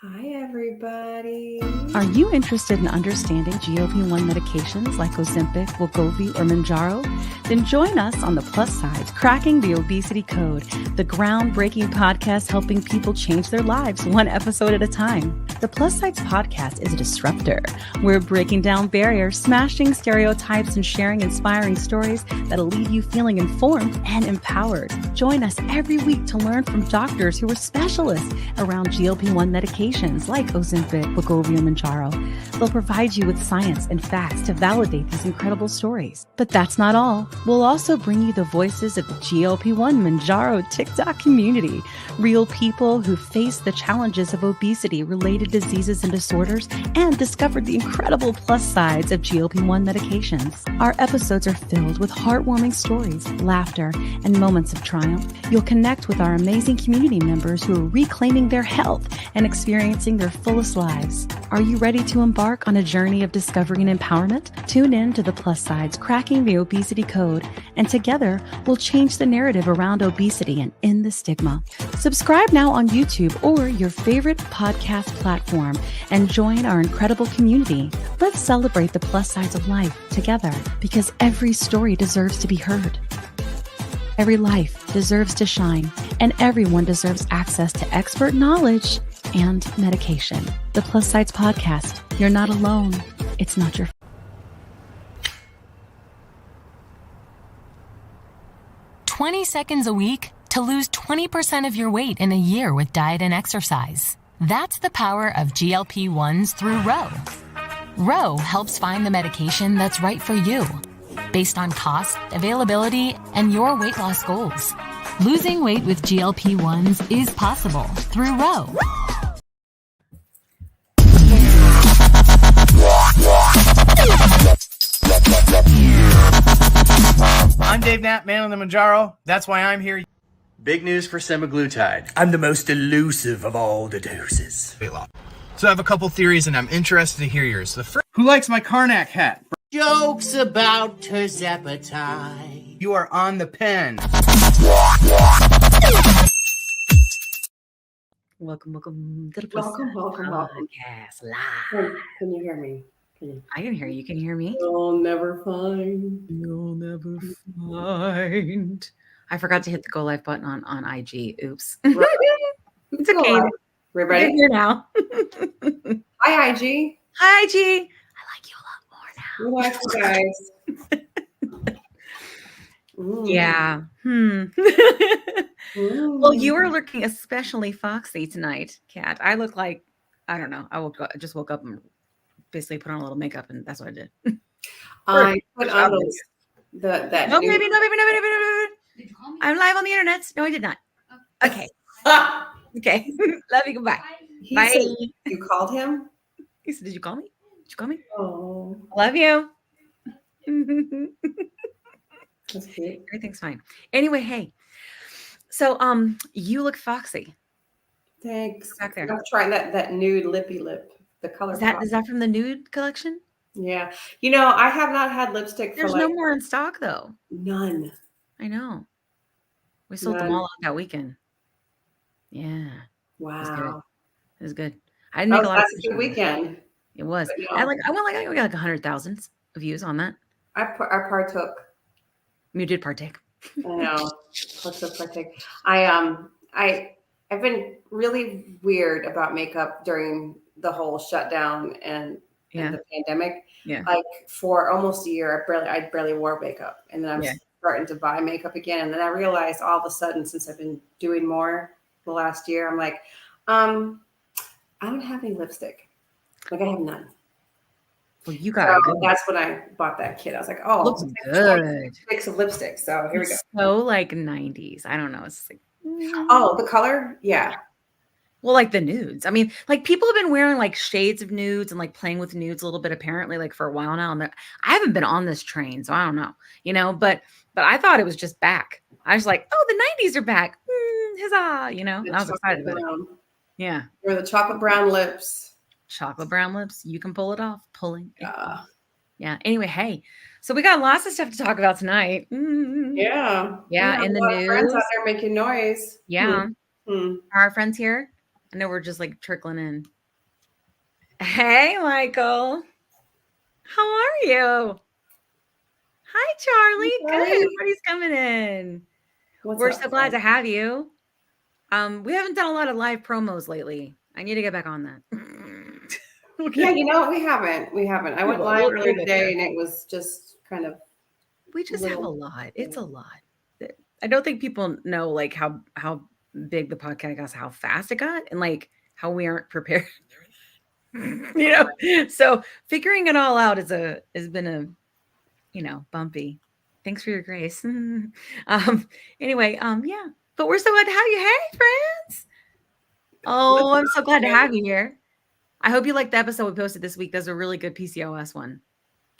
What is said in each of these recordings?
Hi, everybody. Are you interested in understanding GLP-1 medications like Ozempic, Wegovy, or Mounjaro? Then join us on the Plus SideZ Cracking the Obesity Code, the groundbreaking podcast helping people change their lives one episode at a time. The Plus SideZ podcast is a disruptor. We're breaking down barriers, smashing stereotypes, and sharing inspiring stories that'll leave you feeling informed and empowered. Join us every week to learn from doctors who are specialists around GLP-1 medications like Ozempic, Wegovy, and Mounjaro. They'll provide you with science and facts to validate these incredible stories. But that's not all. We'll also bring you the voices of the GLP-1 Mounjaro TikTok community, real people who face the challenges of obesity-related diseases and disorders and discovered the incredible plus sides of GLP-1 medications. Our episodes are filled with heartwarming stories, laughter, and moments of triumph. You'll connect with our amazing community members who are reclaiming their health and experiencing their fullest lives. Are you ready to embark on a journey of discovery and empowerment? Tune in to the Plus SideZ Cracking the Obesity Code, and together we'll change the narrative around obesity and end the stigma. Subscribe now on YouTube or your favorite podcast platform and join our incredible community. Let's celebrate the plus sides of life together, because every story deserves to be heard. Every life deserves to shine, and everyone deserves access to expert knowledge and medication. The Plus SideZ podcast. You're not alone. It's not your 20 seconds a week to lose 20% of your weight in a year with diet and exercise. That's the power of GLP-1s through Ro. Ro helps find the medication that's right for you, based on cost, availability, and your weight loss goals. Losing weight with GLP-1s is possible through Ro. I'm Dave Knapp, man on the Mounjaro. That's why I'm here. Big news for semaglutide. I'm the most elusive of all the doses. So I have a couple theories, and I'm interested to hear yours. The first, who likes my Karnak hat? Jokes about terzepatide. You are on the pen. Welcome to the Plus SideZ Welcome. podcast live. Can you hear me? I can hear you. Can you hear me? You'll never find. You'll never find. I forgot to hit the go live button on IG. Oops. It's okay. We're We're ready. here now. Hi, IG. Hi, IG. I like you a lot more now. We like you guys. Yeah. Well, you are looking especially foxy tonight, Kat. I look like, I don't know. I just woke up and basically put on a little makeup, and that's what I did. I put on that. No, new- baby, no. Did you call me? I'm live on the internet. No, I did not. Okay. Okay. Love you. Goodbye. He Bye. said you called him? He said, did you call me? Did you call me? Oh, Love you. that's cute. Everything's fine. Anyway, hey. So, you look foxy. Thanks. Back there. I'm trying that nude lippy lip. The color. Is that pop. from the nude collection? Yeah. You know, I have not had lipstick There's for no more in stock though. none. I know. We sold them None. all out that weekend. Yeah. Wow. It was good. I didn't make a lot of That's a good weekend. It was. But, I got like 100,000 views on that. I partook. You did partake. I know. Partake. I've been really weird about makeup during the whole shutdown and the pandemic. Yeah. Like for almost a year, I barely wore makeup, and then I'm starting to buy makeup again. And then I realized all of a sudden, since I've been doing more the last year, I'm like, I don't have any lipstick. Like I have none. Well, you got it. That's when I bought that kit. I was like, oh, Looks good. Mix of lipstick. So here we go. So like 90s. I don't know. It's like Oh, the color? Yeah. well, like the nudes. I mean, like people have been wearing like shades of nudes and like playing with nudes a little bit apparently like for a while now. And I haven't been on this train, so I don't know, but I thought it was just back. I was like, oh, the 90s are back. Huzzah, I was excited about it. Yeah. Or the chocolate brown lips. Chocolate brown lips. You can pull it off. Pulling. Yeah. Yeah. Anyway, hey. So we got lots of stuff to talk about tonight. Yeah. Yeah. In the a lot of friends news. out there making noise. Yeah. Hmm. Are our friends here? I know we're just like trickling in. Hey, Michael. How are you? Hi, Charlie. Good. Everybody's coming in. We're so glad to have you. We haven't done a lot of live promos lately. I need to get back on that. Okay. Yeah, we haven't. I went live earlier today, and it was just kind of. We just have a lot. It's a lot. I don't think people know like how big the podcast got, how fast it got, and like how we aren't prepared. So figuring it all out has been a bumpy. Thanks for your grace. Anyway, yeah. But we're so glad to have you. Hey, friends. Oh, I'm so glad to have you here. I hope you liked the episode we posted this week. That's a really good PCOS one.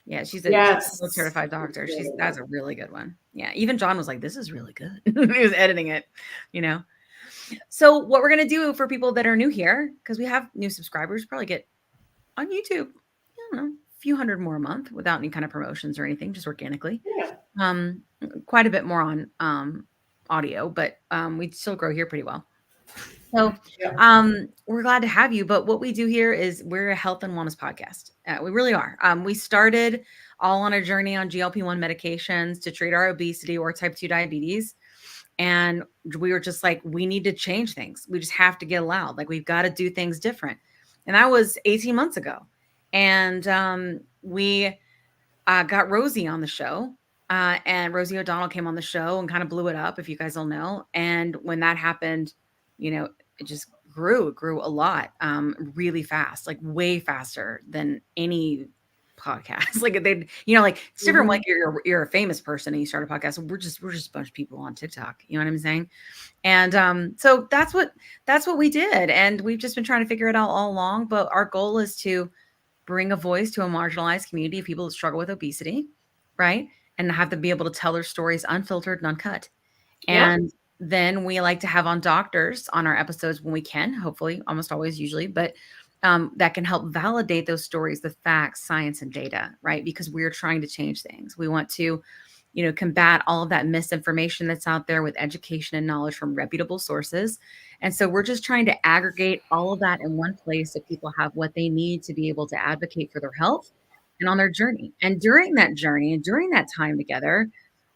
Yeah, she's a certified doctor. That's a really good one. Yeah, even John was like, "This is really good." He was editing it, So what we're gonna do for people that are new here, because we have new subscribers, probably get on YouTube, I don't know, a few hundred more a month without any kind of promotions or anything, just organically. Yeah. Quite a bit more on audio, but we still grow here pretty well. So we're glad to have you. But what we do here is we're a health and wellness podcast. We really are. We started all on a journey on GLP-1 medications to treat our obesity or type 2 diabetes. And we were just like, we need to change things. We just have to get loud. Like, we've got to do things different. And that was 18 months ago. And we got Rosie on the show. And Rosie O'Donnell came on the show and kind of blew it up, if you guys all know. And when that happened, it just grew. It grew a lot, really fast, like way faster than any podcast. Like it's different. Like you're a famous person and you start a podcast. We're just a bunch of people on TikTok. You know what I'm saying? And so that's what we did. And we've just been trying to figure it out all along. But our goal is to bring a voice to a marginalized community of people that struggle with obesity, right? And have them be able to tell their stories unfiltered and uncut. And then we like to have on doctors on our episodes when we can, hopefully, almost always, usually, but that can help validate those stories with facts, science, and data, right? Because we're trying to change things. We want to, combat all of that misinformation that's out there with education and knowledge from reputable sources. And so we're just trying to aggregate all of that in one place so people have what they need to be able to advocate for their health and on their journey. And during that journey and during that time together,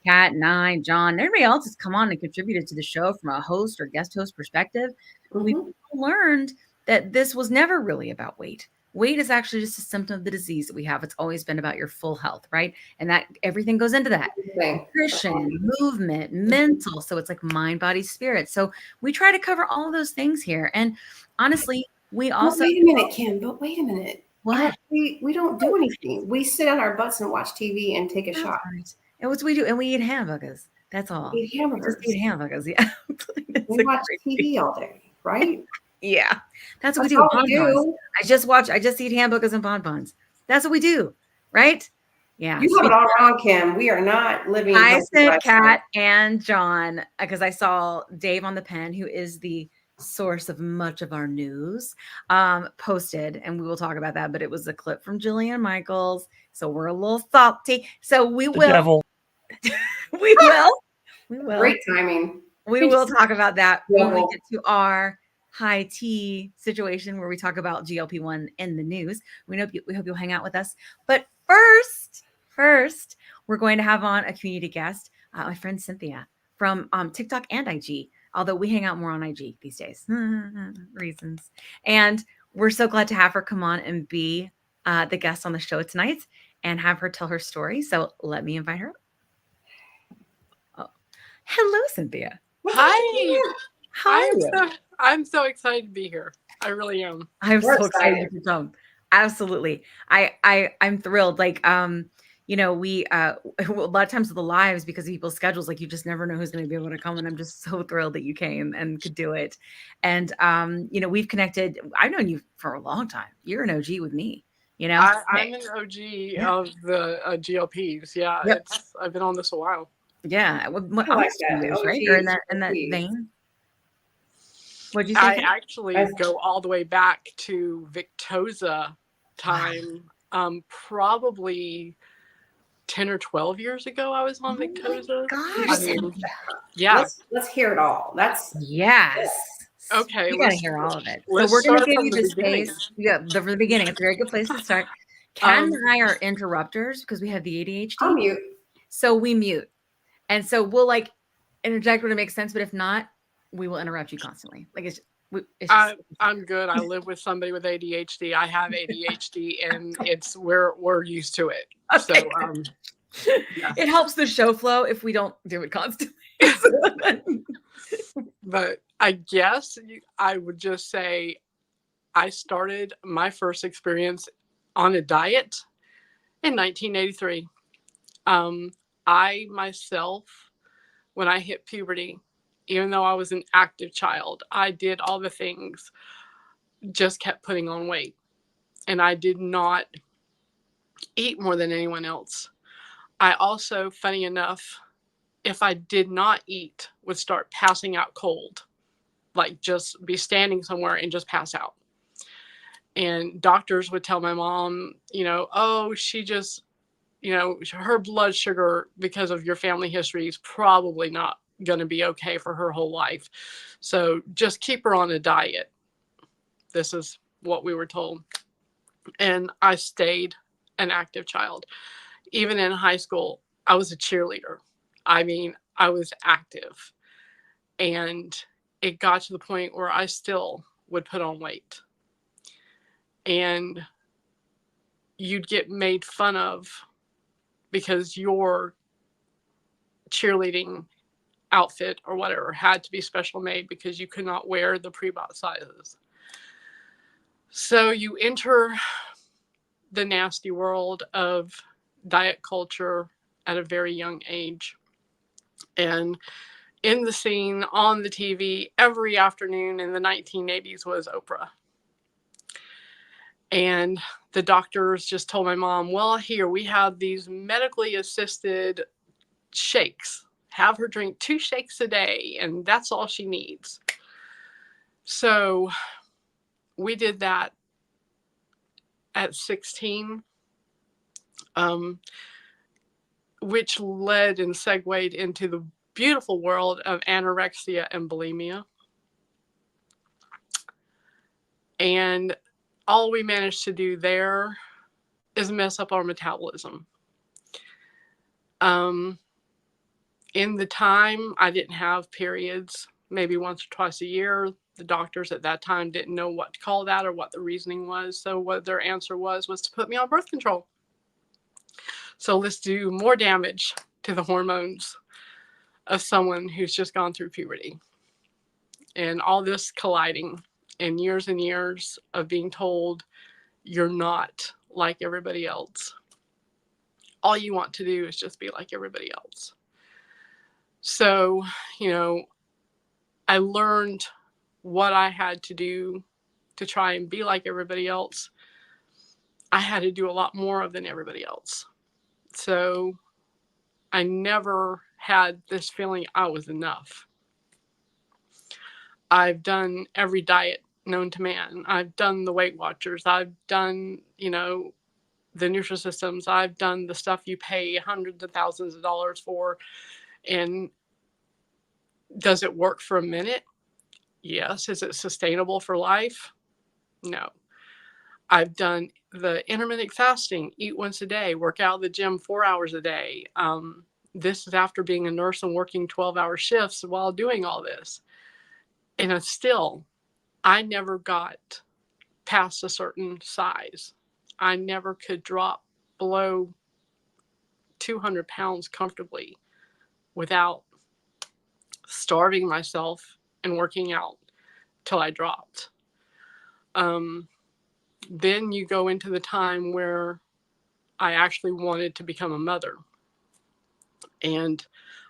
Kat and I, John, and everybody else has come on and contributed to the show from a host or guest host perspective. We've learned that this was never really about weight. Weight is actually just a symptom of the disease that we have. It's always been about your full health, right? And that everything goes into that. Nutrition, movement, mental. So it's like mind, body, spirit. So we try to cover all of those things here. And honestly, we also... Wait a minute, Kim, but wait a minute. What? We don't do anything. We sit on our butts and watch TV and take a shot. Right. And what do we do? And we eat hamburgers. That's all. We eat hamburgers. We just eat hamburgers. Yeah. We watch TV all day, right? Yeah. That's what we do. I just eat hamburgers and bonbons. That's what we do. Right? Yeah. You have it all wrong, Kim. We are not living. I sent Kat and John because I saw Dave on the pen, who is the source of much of our news, posted, and we will talk about that, but it was a clip from Jillian Michaels. So we're a little salty. So we will. We will. Great timing. We will talk about that when we get to our high tea situation where we talk about GLP-1 in the news. We hope you'll hang out with us. But first, we're going to have on a community guest, my friend Cynthia from TikTok and IG. Although we hang out more on IG these days, reasons. And we're so glad to have her come on and be the guest on the show tonight and have her tell her story. So let me invite her. Oh. Hello, Cynthia. Hi. How are you? I'm so excited to be here. I really am. I'm so excited to come. Absolutely. I'm thrilled. Like, we a lot of times with the lives, because of people's schedules, like you just never know who's going to be able to come. And I'm just so thrilled that you came and could do it. And, we've connected. I've known you for a long time. You're an OG with me, I'm an OG of the GLPs. Yeah. Yep. I've been on this a while. Yeah. What like years, right? Or in that vein. What'd you say? I actually go all the way back to Victoza time. Probably 10 or 12 years ago, I was on Victoza. Gosh. Yeah. Let's hear it all. Okay, You got to hear all of it. So let's we're going to start give from you the the beginning. space. Yeah, the beginning. It's a very good place to start. Kat and I are interrupters because we have the ADHD. I'll mute. So we mute. And so we'll like interject when it makes sense, but if not, we will interrupt you constantly. Like it's just, I'm good. I live with somebody with ADHD. I have ADHD, and we're used to it. Okay. So yeah. It helps the show flow if we don't do it constantly. But I guess I would just say I started my first experience on a diet in 1983. I myself, when I hit puberty, even though I was an active child, I did all the things, just kept putting on weight. And I did not eat more than anyone else. I also, funny enough, if I did not eat, would start passing out cold, like just be standing somewhere and just pass out. And doctors would tell my mom, oh, she just, her blood sugar, because of your family history, is probably not going to be okay for her whole life. So just keep her on a diet. This is what we were told. And I stayed an active child. Even in high school, I was a cheerleader. I mean, I was active. And it got to the point where I still would put on weight. And you'd get made fun of because your cheerleading outfit or whatever had to be special made because you could not wear the pre-bought sizes. So you enter the nasty world of diet culture at a very young age. And in the scene on the TV every afternoon in the 1980s was Oprah. And the doctors just told my mom, well, here we have these medically assisted shakes. Have her drink 2 shakes a day, and that's all she needs. So we did that at 16, which led and segued into the beautiful world of anorexia and bulimia. And all we managed to do there is mess up our metabolism. In the time, I didn't have periods, maybe once or twice a year. The doctors at that time didn't know what to call that or what the reasoning was. So what their answer was to put me on birth control. So let's do more damage to the hormones of someone who's just gone through puberty. And all this colliding and years of being told you're not like everybody else. All you want to do is just be like everybody else. So, I learned what I had to do to try and be like everybody else. I had to do a lot more of than everybody else. So I never had this feeling I was enough. I've done every diet known to man. I've done the Weight Watchers. I've done, the Nutrisystems. I've done the stuff you pay hundreds of thousands of dollars for. And does it work for a minute? Yes. Is it sustainable for life? No. I've done the intermittent fasting, eat once a day, work out at the gym 4 hours a day. This is after being a nurse and working 12-hour shifts while doing all this. And I never got past a certain size. I never could drop below 200 pounds comfortably without starving myself and working out till I dropped. Then you go into the time where I actually wanted to become a mother. And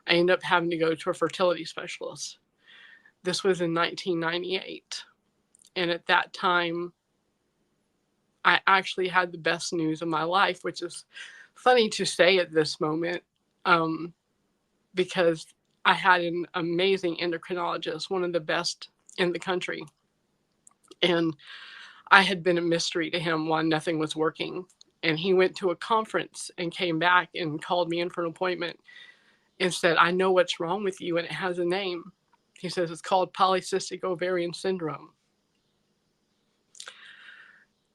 I ended up having to go to a fertility specialist. This was in 1998. And at that time, I actually had the best news of my life, which is funny to say at this moment, because I had an amazing endocrinologist, one of the best in the country. And I had been a mystery to him while nothing was working. And he went to a conference and came back and called me in for an appointment and said, I know what's wrong with you, and it has a name. He says it's called polycystic ovarian syndrome.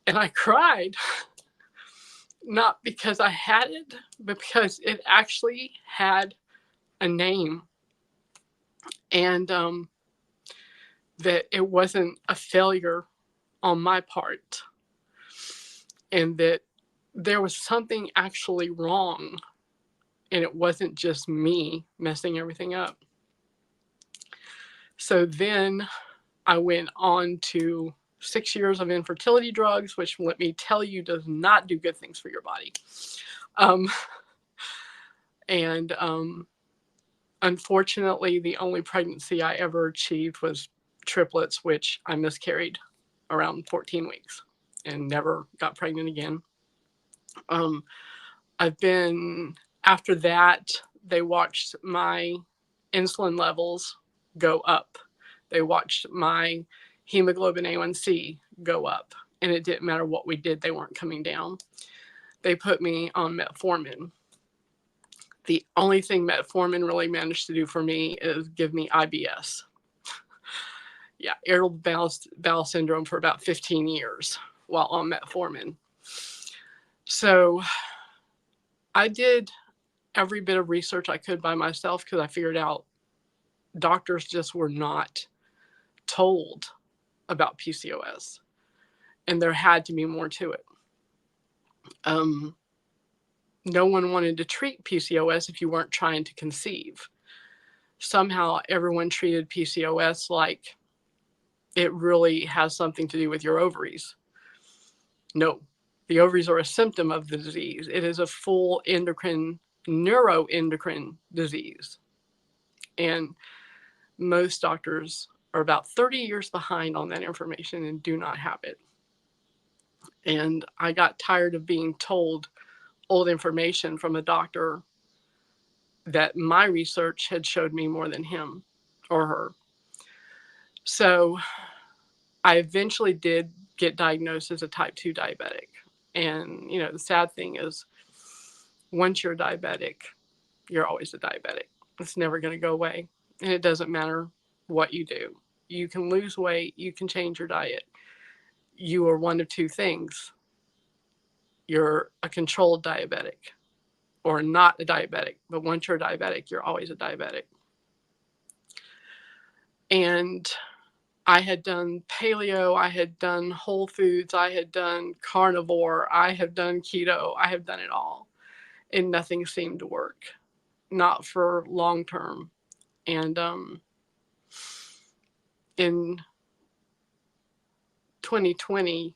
And I cried, not because I had it, but because it actually had a name. And that it wasn't a failure on my part. And that there was something actually wrong. And it wasn't just me messing everything up. So then I went on to 6 years of infertility drugs, which, let me tell you, does not do good things for your body. Unfortunately, the only pregnancy I ever achieved was triplets, which I miscarried around 14 weeks and never got pregnant again. After that, they watched my insulin levels go up. They watched my hemoglobin A1C go up, and it didn't matter what we did, they weren't coming down. They put me on metformin. The only thing metformin really managed to do for me is give me IBS. Yeah, irritable bowel syndrome for about 15 years while on metformin. So I did every bit of research I could by myself because I figured out doctors just were not told about PCOS, and there had to be more to it. No one wanted to treat PCOS if you weren't trying to conceive. Somehow everyone treated PCOS like it really has something to do with your ovaries. No, the ovaries are a symptom of the disease. It is a full neuroendocrine disease. And most doctors are about 30 years behind on that information and do not have it. And I got tired of being told old information from a doctor that my research had showed me more than him or her. So I eventually did get diagnosed as a type 2 diabetic. And, the sad thing is, once you're diabetic, you're always a diabetic. It's never going to go away. And it doesn't matter what you do. You can lose weight. You can change your diet. You are one of two things. You're a controlled diabetic or not a diabetic. But once you're a diabetic, you're always a diabetic. And I had done paleo. I had done whole foods. I had done carnivore. I have done keto. I have done it all. And nothing seemed to work. Not for long term. And in 2020,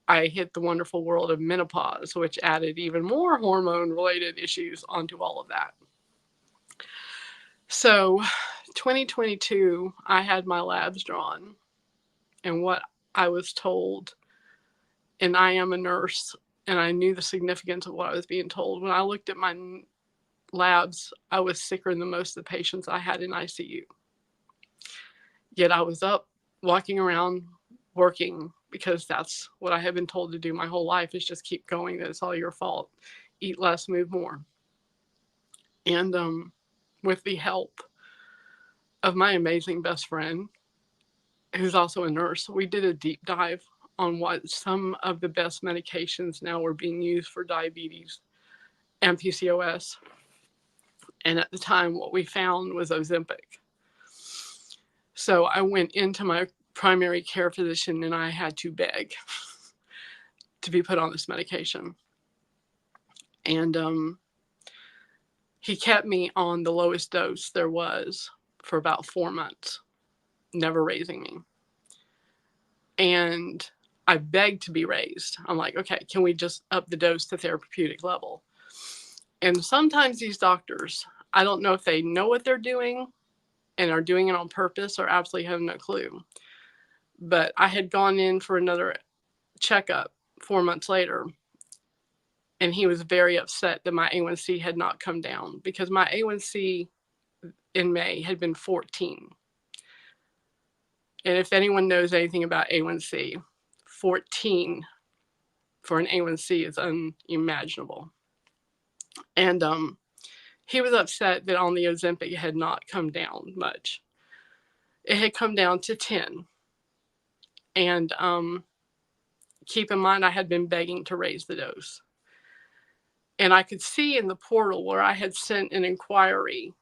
I hit the wonderful world of menopause, which added even more hormone-related issues onto all of that. So 2022, I had my labs drawn. And what I was told, and I am a nurse, and I knew the significance of what I was being told. When I looked at my labs, I was sicker than most of the patients I had in ICU. Yet I was up, walking around, working, because that's what I have been told to do my whole life, is just keep going, that it's all your fault. Eat less, move more. And with the help of my amazing best friend, who's also a nurse, we did a deep dive on what some of the best medications now were being used for diabetes and PCOS. And at the time, what we found was Ozempic. So I went into my primary care physician and I had to beg to be put on this medication. And he kept me on the lowest dose there was for about 4 months, never raising me. And I begged to be raised. I'm like, okay, can we just up the dose to therapeutic level? And sometimes these doctors, I don't know if they know what they're doing and are doing it on purpose or absolutely have no clue. But I had gone in for another checkup 4 months later, and he was very upset that my A1C had not come down, because my A1C in May had been 14. And if anyone knows anything about A1C, 14 for an A1C is unimaginable. And he was upset that on the Ozempic it had not come down much. It had come down to 10. And keep in mind, I had been begging to raise the dose. And I could see in the portal where I had sent an inquiry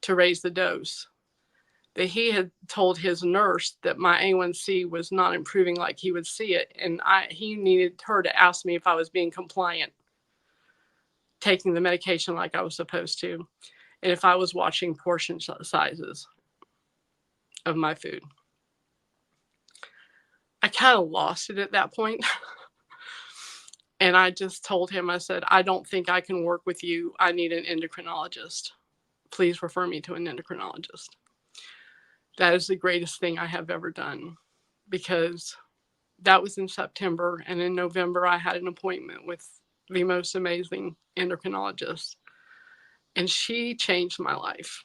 to raise the dose that he had told his nurse that my A1C was not improving like he would see it. And he needed her to ask me if I was being compliant, taking the medication like I was supposed to, and if I was watching portion sizes of my food. I kind of lost it at that point. And I just told him, I said, I don't think I can work with you. I need an endocrinologist. Please refer me to an endocrinologist. That is the greatest thing I have ever done, because that was in September. And in November, I had an appointment with the most amazing endocrinologist. And she changed my life.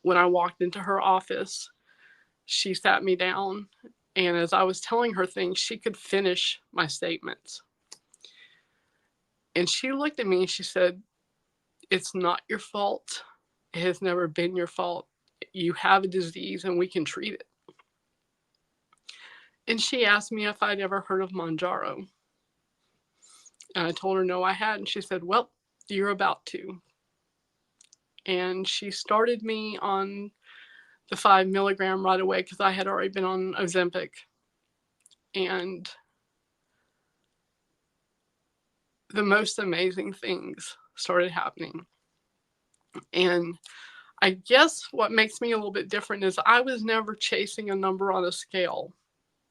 When I walked into her office, she sat me down. And as I was telling her things, she could finish my statements. And she looked at me and she said, it's not your fault. It has never been your fault. You have a disease and we can treat it. And she asked me if I'd ever heard of Mounjaro. And I told her no, I hadn't. She said, well, you're about to. And she started me on the 5 milligram right away because I had already been on Ozempic. And the most amazing things started happening. And I guess what makes me a little bit different is I was never chasing a number on a scale.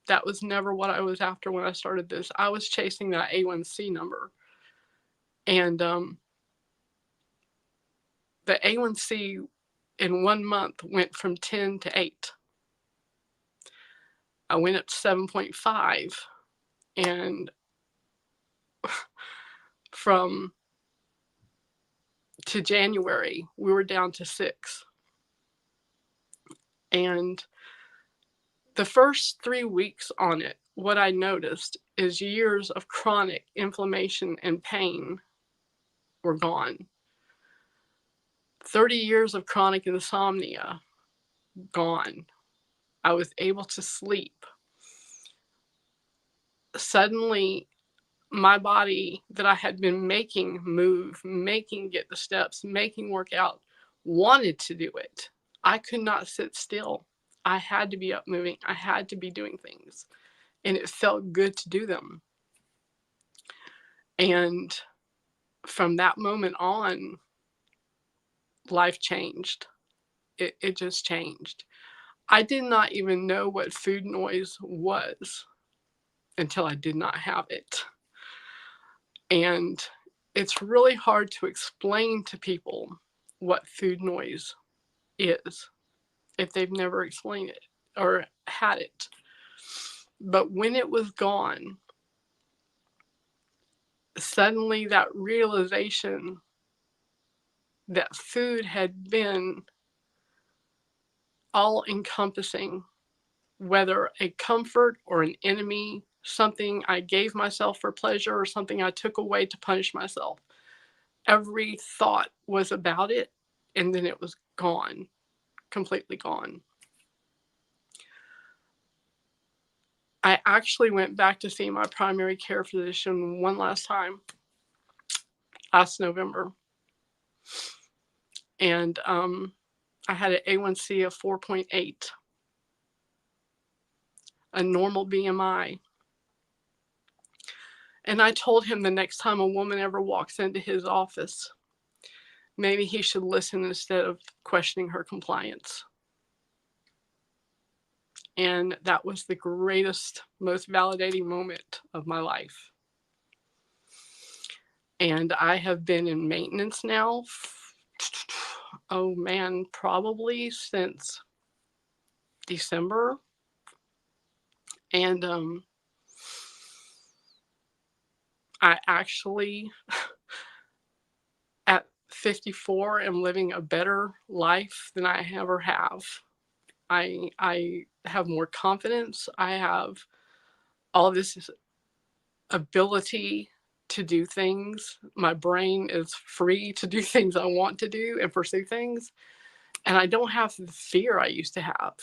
That was never what I was after when I started this. I was chasing that A1C number. And the A1C in 1 month went from 10 to 8. I went up to 7.5. And to January, we were down to 6. And the first 3 weeks on it, what I noticed is years of chronic inflammation and pain were gone. 30 years of chronic insomnia, gone. I was able to sleep. Suddenly, my body that I had been making move, making get the steps, making work out, wanted to do it. I could not sit still. I had to be up moving. I had to be doing things. And it felt good to do them. And from that moment on, life changed. It just changed. I did not even know what food noise was until I did not have it. And it's really hard to explain to people what food noise is if they've never explained it or had it. But when it was gone, suddenly that realization that food had been all encompassing, whether a comfort or an enemy, something I gave myself for pleasure or something I took away to punish myself. Every thought was about it, and then it was gone, completely gone. I actually went back to see my primary care physician one last time last November. And I had an A1C of 4.8, a normal BMI. And I told him the next time a woman ever walks into his office, maybe he should listen instead of questioning her compliance. And that was the greatest, most validating moment of my life. And I have been in maintenance now, probably since December. And I actually, at 54, am living a better life than I ever have. I have more confidence. I have all this ability to do things. My brain is free to do things I want to do and pursue things. And I don't have the fear I used to have.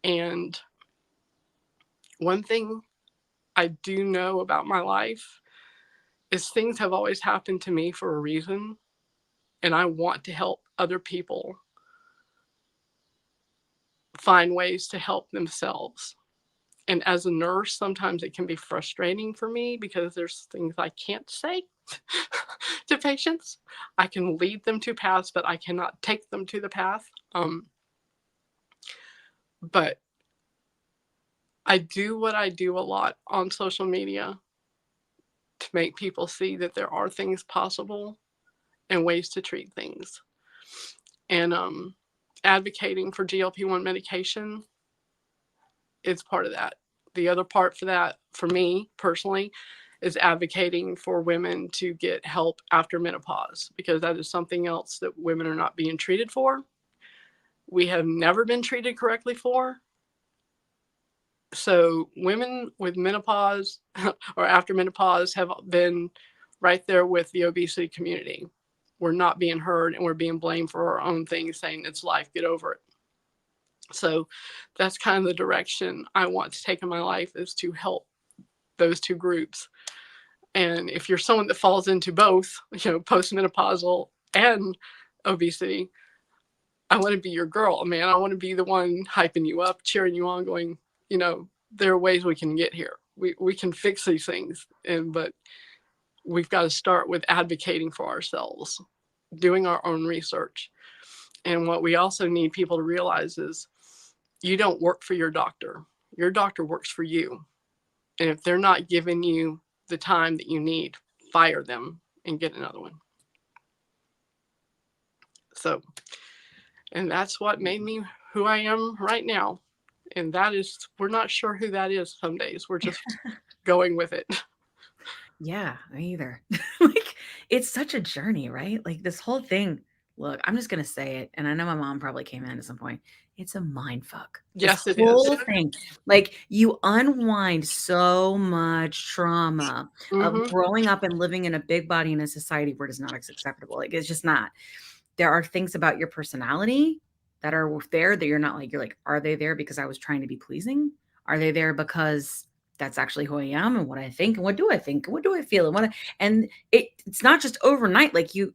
And one thing I do know about my life is things have always happened to me for a reason. And I want to help other people find ways to help themselves. And as a nurse, sometimes it can be frustrating for me because there's things I can't say to patients. I can lead them to paths, but I cannot take them to the path. But I do what I do a lot on social media to make people see that there are things possible and ways to treat things. And advocating for GLP-1 medication is part of that. The other part for that, for me personally, is advocating for women to get help after menopause, because that is something else that women are not being treated for. We have never been treated correctly for. So women with menopause or after menopause have been right there with the obesity community. We're not being heard, and we're being blamed for our own things, saying it's life, get over it. So that's kind of the direction I want to take in my life, is to help those two groups. And if you're someone that falls into both, postmenopausal and obesity, I want to be your girl, man. I want to be the one hyping you up, cheering you on, going, there are ways we can get here. We can fix these things, but we've got to start with advocating for ourselves, doing our own research. And what we also need people to realize is you don't work for your doctor. Your doctor works for you. And if they're not giving you the time that you need, fire them and get another one. So, and that's what made me who I am right now. And that is, we're not sure who that is some days. We're just going with it. Yeah, me either. Like, it's such a journey, right? Like, this whole thing, look, I'm just going to say it. And I know my mom probably came in at some point. It's a mind fuck. Yes, this it whole is. thing. Like, you unwind so much trauma of growing up and living in a big body in a society where it is not acceptable. Like, it's just not. There are things about your personality that are there that you're like, are they there because I was trying to be pleasing? Are they there because that's actually who I am and what I think and what do I think and what do I feel and it's not just overnight. Like you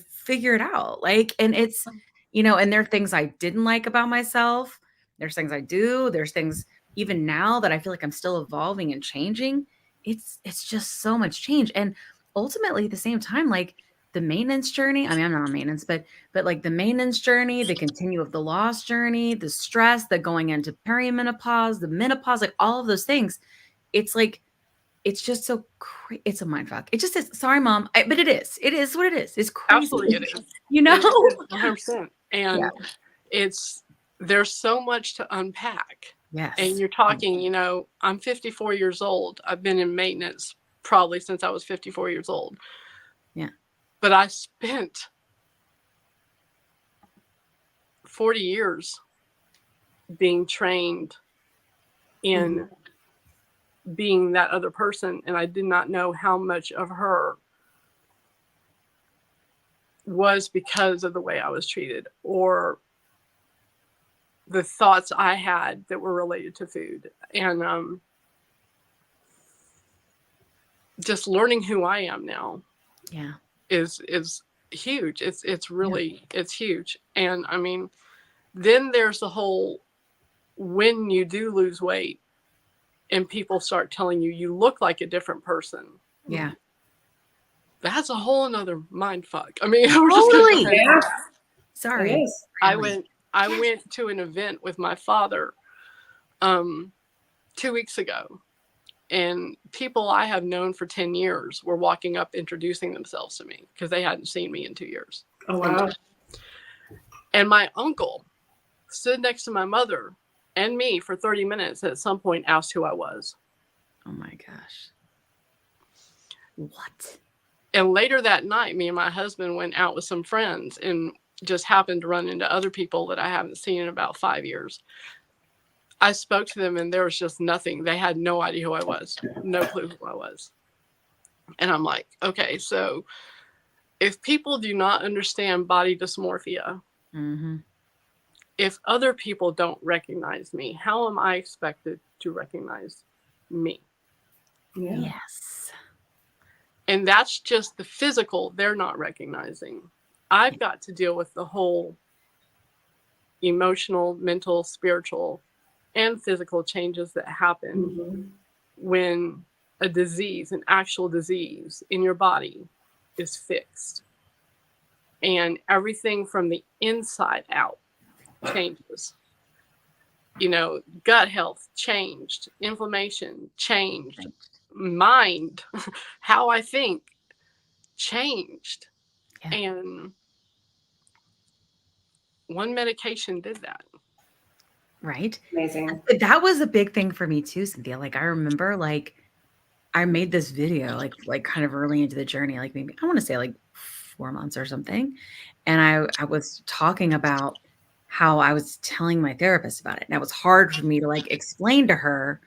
figure it out. Like, and it's, and there are things I didn't like about myself. There's things I do. There's things even now that I feel like I'm still evolving and changing. It's just so much change. And ultimately at the same time, like, the maintenance journey. I mean, I'm not on maintenance, but like the maintenance journey, the continue of the loss journey, the stress, the going into perimenopause, the menopause, like all of those things. It's like, it's just so it's a mind fuck. It just is. Sorry, Mom, but it is. It is what it is. It's crazy. Absolutely, it is. 100%. And there's so much to unpack. Yes. And you're talking, I'm 54 years old. I've been in maintenance probably since I was 54 years old. Yeah. But I spent 40 years being trained in being that other person, and I did not know how much of her was because of the way I was treated or the thoughts I had that were related to food. And just learning who I am now. Yeah. is huge. It's really, it's huge. And I mean, then there's the whole, when you do lose weight and people start telling you look like a different person. Yeah. That's a whole another mind fuck. I mean, totally. Sorry. I went to an event with my father 2 weeks ago. And people I have known for 10 years were walking up introducing themselves to me because they hadn't seen me in 2 years. Oh, wow. And my uncle stood next to my mother and me for 30 minutes, at some point asked who I was. Oh my gosh. What? And later that night, me and my husband went out with some friends and just happened to run into other people that I haven't seen in about 5 years. I spoke to them and there was just nothing. They had no idea who I was. No clue who I was. And I'm like, okay, so if people do not understand body dysmorphia, if other people don't recognize me, how am I expected to recognize me? Yeah. Yes. And that's just the physical they're not recognizing. I've got to deal with the whole emotional, mental, spiritual, and physical changes that happen when a disease, an actual disease in your body is fixed. And everything from the inside out changes. You know, gut health changed, inflammation changed, mind, how I think changed. Yeah. And one medication did that. Right. Amazing. That was a big thing for me too, Cynthia. Like, I remember, like, I made this video, like kind of early into the journey, like maybe I want to say like 4 months or something. And I was talking about how I was telling my therapist about it. And it was hard for me to like explain to her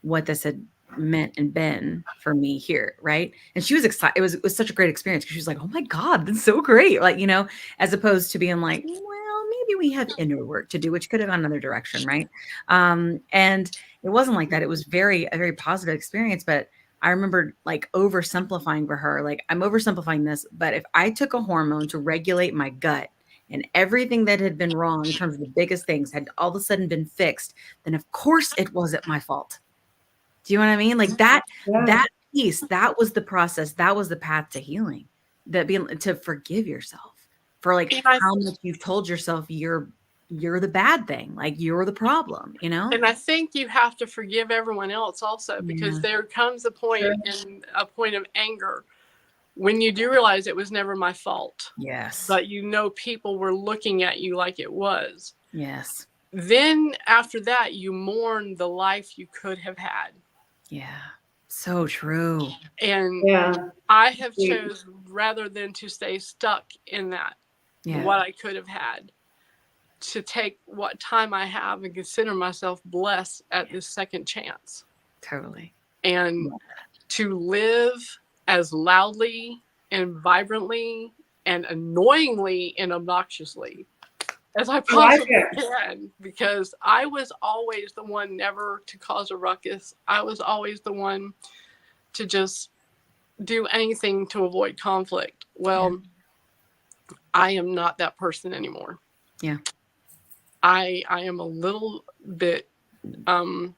what this had meant and been for me here, right? And she was excited. It was such a great experience because she was like, "Oh my God, that's so great!" Like, you know, as opposed to being like, "Well, maybe we have inner work to do," which could have gone another direction, right? And it wasn't like that. It was a very positive experience. But I remember like oversimplifying for her, like, I'm oversimplifying this, but if I took a hormone to regulate my gut and everything that had been wrong in terms of the biggest things had all of a sudden been fixed, then of course it wasn't my fault. Do you know what I mean? Like that piece, that was the process. That was the path to healing, that being to forgive yourself for like how much you've told yourself you're the bad thing, like you're the problem, you know? And I think you have to forgive everyone else also, because there comes a point a point of anger when you do realize it was never my fault. Yes. But you know, people were looking at you like it was. Yes. Then after that, you mourn the life you could have had. Yeah. So true. And I have chose, rather than to stay stuck in that, what I could have had, to take what time I have and consider myself blessed at this second chance. Totally. And to live as loudly and vibrantly and annoyingly and obnoxiously as I possibly can, because I was always the one never to cause a ruckus. I was always the one to just do anything to avoid conflict. Well, I am not that person anymore. Yeah. I am a little bit, no, I'm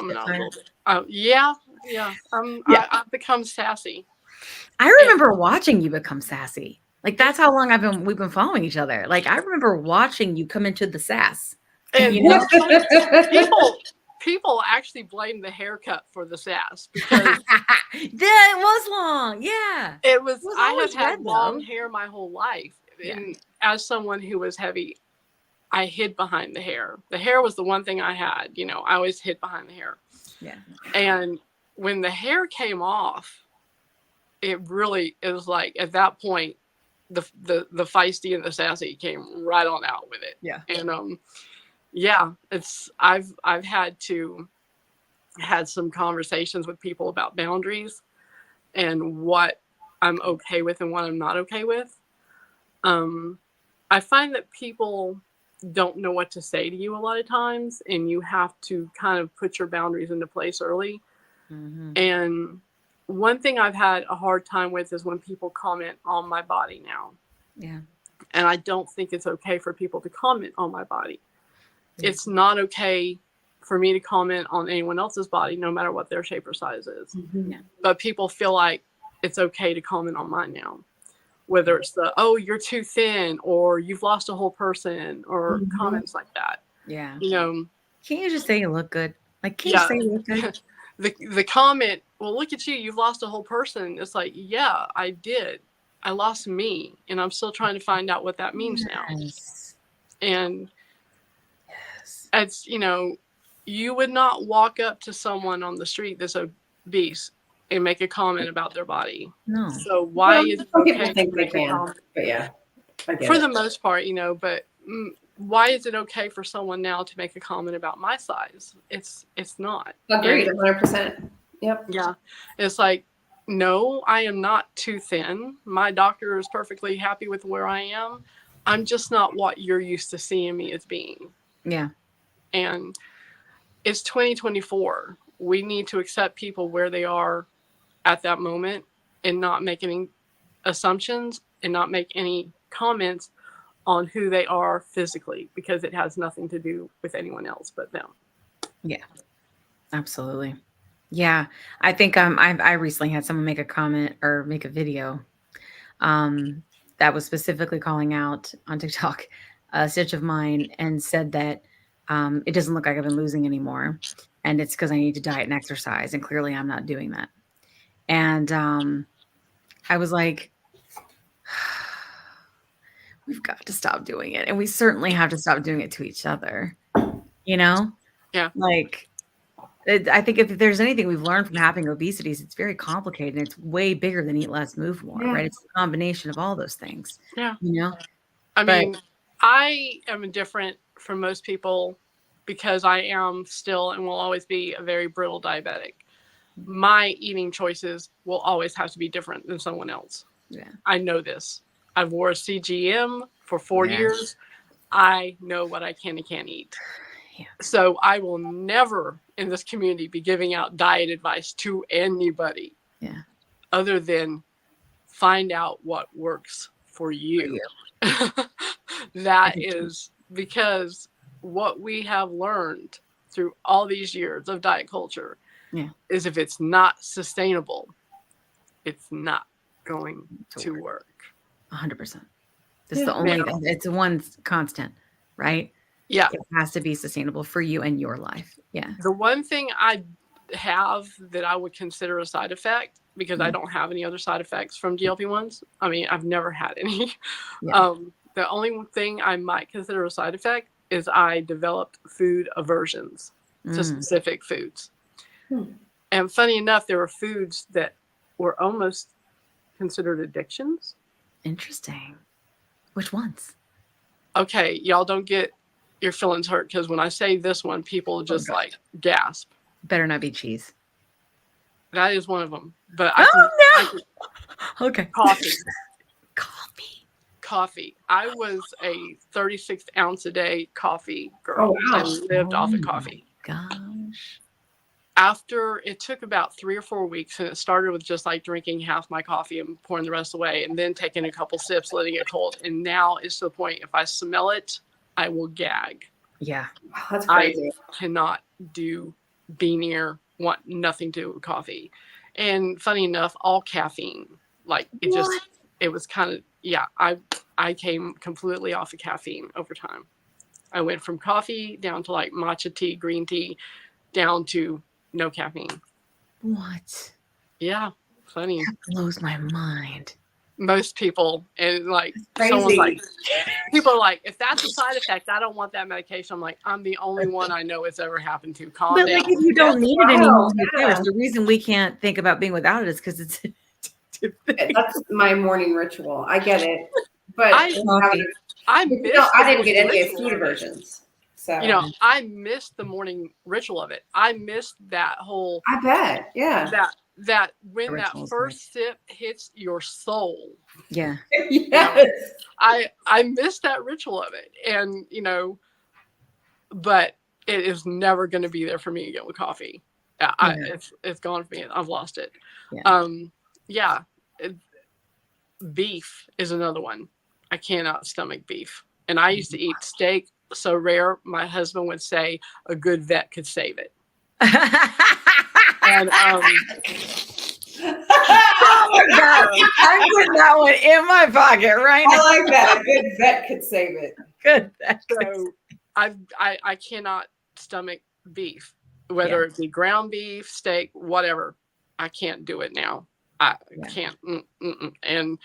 not a little bit. I've become sassy. I remember watching you become sassy. Like, that's how long we've been following each other. Like, I remember watching you come into the sass. And you know, people actually blame the haircut for the sass, because it was long. Yeah. It was I have had long hair my whole life. Yeah. And as someone who was heavy, I hid behind the hair. The hair was the one thing I had, you know, I always hid behind the hair. Yeah. And when the hair came off, it was like, at that point, the feisty and the sassy came right on out with it. Yeah. And I've had some conversations with people about boundaries and what I'm okay with and what I'm not okay with. I find that people don't know what to say to you a lot of times, and you have to kind of put your boundaries into place early. Mm-hmm. And one thing I've had a hard time with is when people comment on my body now. Yeah. And I don't think it's okay for people to comment on my body. Mm-hmm. It's not okay for me to comment on anyone else's body, no matter what their shape or size is. Mm-hmm. Yeah. But people feel like it's okay to comment on mine now. Whether it's oh, you're too thin, or you've lost a whole person, or comments like that. Yeah. You know, can't you just say you look good? Like, can't you say you look good? The comment, well, look at you, you've lost a whole person. It's like, yeah, I did. I lost me, and I'm still trying to find out what that means now. And it's, you know, you would not walk up to someone on the street that's obese and make a comment about their body. No. So why is it okay to make a comment? But yeah, for the most part, you know, but why is it okay for someone now to make a comment about my size? It's not. Agreed, 100%. Yep. Yeah. It's like, no, I am not too thin. My doctor is perfectly happy with where I am. I'm just not what you're used to seeing me as being. Yeah. And it's 2024. We need to accept people where they are at that moment and not make any assumptions and not make any comments on who they are physically, because it has nothing to do with anyone else but them. Yeah, absolutely. Yeah. I think I recently had someone make a comment or make a video that was specifically calling out on TikTok a stitch of mine and said that it doesn't look like I've been losing anymore. And it's because I need to diet and exercise. And clearly I'm not doing that. And I was like, we've got to stop doing it. And we certainly have to stop doing it to each other. You know? Yeah. Like, I think if there's anything we've learned from having obesities, it's very complicated and it's way bigger than eat less, move more, right? It's a combination of all those things. Yeah. You know? I mean, I am different from most people because I am still and will always be a very brittle diabetic. My eating choices will always have to be different than someone else. Yeah. I know this. I wore a CGM for 4 years. I know what I can and can't eat. Yeah. So I will never in this community be giving out diet advice to anybody. Yeah. Other than find out what works for you. That is because what we have learned through all these years of diet culture is if it's not sustainable, it's not going to work. 100%. This is the only, it's one constant, right? Yeah. It has to be sustainable for you and your life. Yeah. The one thing I have that I would consider a side effect, because I don't have any other side effects from GLP-1s. I mean, I've never had any. Yeah. The only thing I might consider a side effect is I developed food aversions to specific foods. And funny enough, there were foods that were almost considered addictions. Interesting. Which ones? Okay, y'all don't get your feelings hurt, because when I say this one, people just like gasp. Better not be cheese. That is one of them. But Okay. Coffee. I was a 36 ounce a day coffee girl. I lived off of coffee. Gosh. After it took about 3 or 4 weeks, and it started with just like drinking half my coffee and pouring the rest away, and then taking a couple sips, letting it cold. And now it's to the point, if I smell it, I will gag. Yeah. That's crazy. I cannot be near, want nothing to do with coffee. And funny enough, all caffeine, like it was kind of, I came completely off of caffeine over time. I went from coffee down to like matcha tea, green tea, down to no caffeine. What? Yeah. Funny. That blows my mind. Most people, and like someone's like, people are like, if that's a side effect, I don't want that medication. I'm like, I'm the only one I know it's ever happened to. Calm down. Like, if you don't need it anymore, the reason we can't think about being without it is because it's that's my morning ritual. I get it, but I didn't get any food aversions. So I missed the morning ritual of it. I missed that whole. I bet, yeah. That when that first sip hits your soul. Yeah. Yes. I missed that ritual of it, and but it is never going to be there for me again with coffee. It's gone for me. I've lost it. Yeah. Beef is another one. I cannot stomach beef, and I used to eat steak so rare. My husband would say a good vet could save it. And oh my God, I'm putting that one in my pocket right now. I like that. A good vet could save it. Good. So I cannot stomach beef, whether it be ground beef, steak, whatever. I can't do it now. I can't. And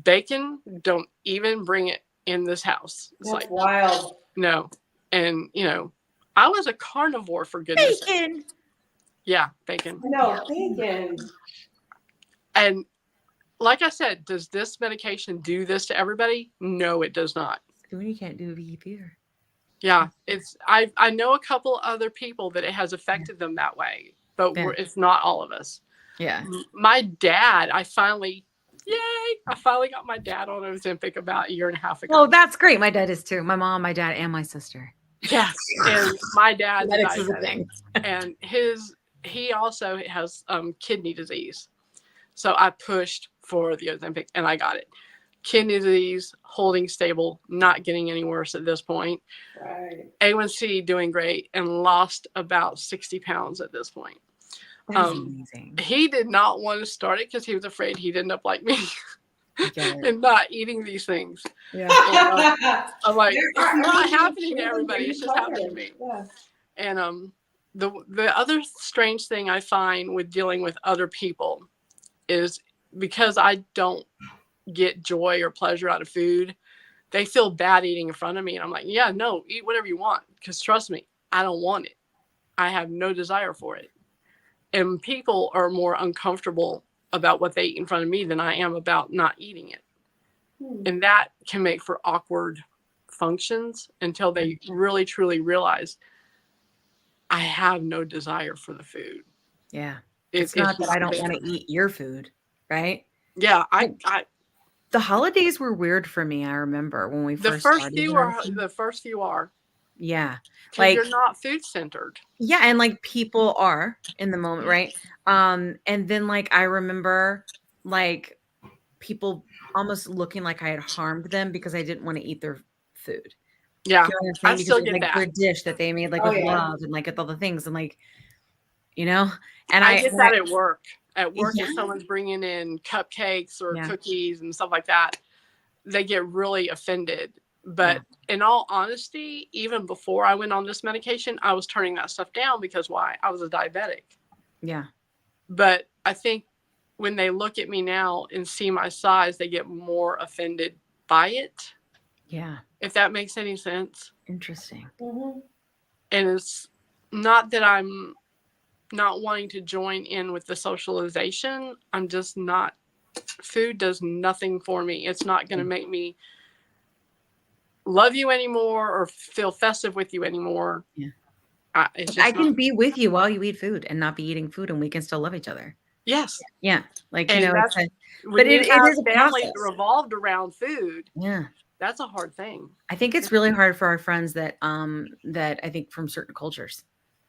bacon, don't even bring it in this house. It's That's like wild. No. And I was a carnivore, for goodness sake. Bacon. Yeah, bacon. No, bacon. And like I said, does this medication do this to everybody? No, it does not. You can't do beef either. Yeah, I know a couple other people that it has affected them that way, but it's not all of us. Yeah. My dad, I finally got my dad on Ozempic about a year and a half ago. Oh, that's great. My dad is too. My mom, my dad, and my sister. Yes. And my dad's Genetics is a diabetic. thing. And he also has kidney disease. So I pushed for the Ozempic and I got it. Kidney disease, holding stable, not getting any worse at this point. Right. A1C doing great, and lost about 60 pounds at this point. That's amazing. He did not want to start it because he was afraid he'd end up like me and not eating these things. Yeah. I'm like, it's not happening to everybody. It's just happening to me. Yeah. And the other strange thing I find with dealing with other people is because I don't get joy or pleasure out of food, they feel bad eating in front of me. And I'm like, yeah, no, eat whatever you want. Because trust me, I don't want it. I have no desire for it. And people are more uncomfortable about what they eat in front of me than I am about not eating it. And that can make for awkward functions until they really, truly realize I have no desire for the food. Yeah. It's not that I don't want to eat your food, right? Yeah. The holidays were weird for me. I remember when we the first first started. the first few are. Yeah. Like you're not food centered. Yeah. And like people are in the moment, right? And then like I remember like people almost looking like I had harmed them because I didn't want to eat their food. Yeah. You know what I'm saying? I still because get like that. their dish that they made like with love and like with all the things and like, you know, and I get that at work. At work, Yeah. if someone's bringing in cupcakes or Yeah. cookies and stuff like that, they get really offended. But in all honesty, even before I went on this medication, I was turning that stuff down because why? I was a diabetic. Yeah. But I think when they look at me now and see my size, they get more offended by it. Yeah. If that makes any sense. Interesting. Mm-hmm. And it's not that I'm not wanting to join in with the socialization. I'm just not. Food does nothing for me. It's not going to make me love you anymore or feel festive with you anymore. Yeah. I can be with you while you eat food and not be eating food, and we can still love each other. Yes. Yeah. Like, and you know, that's, but it is a family process. revolved around food. Yeah. That's a hard thing. I think it's really hard for our friends that I think from certain cultures.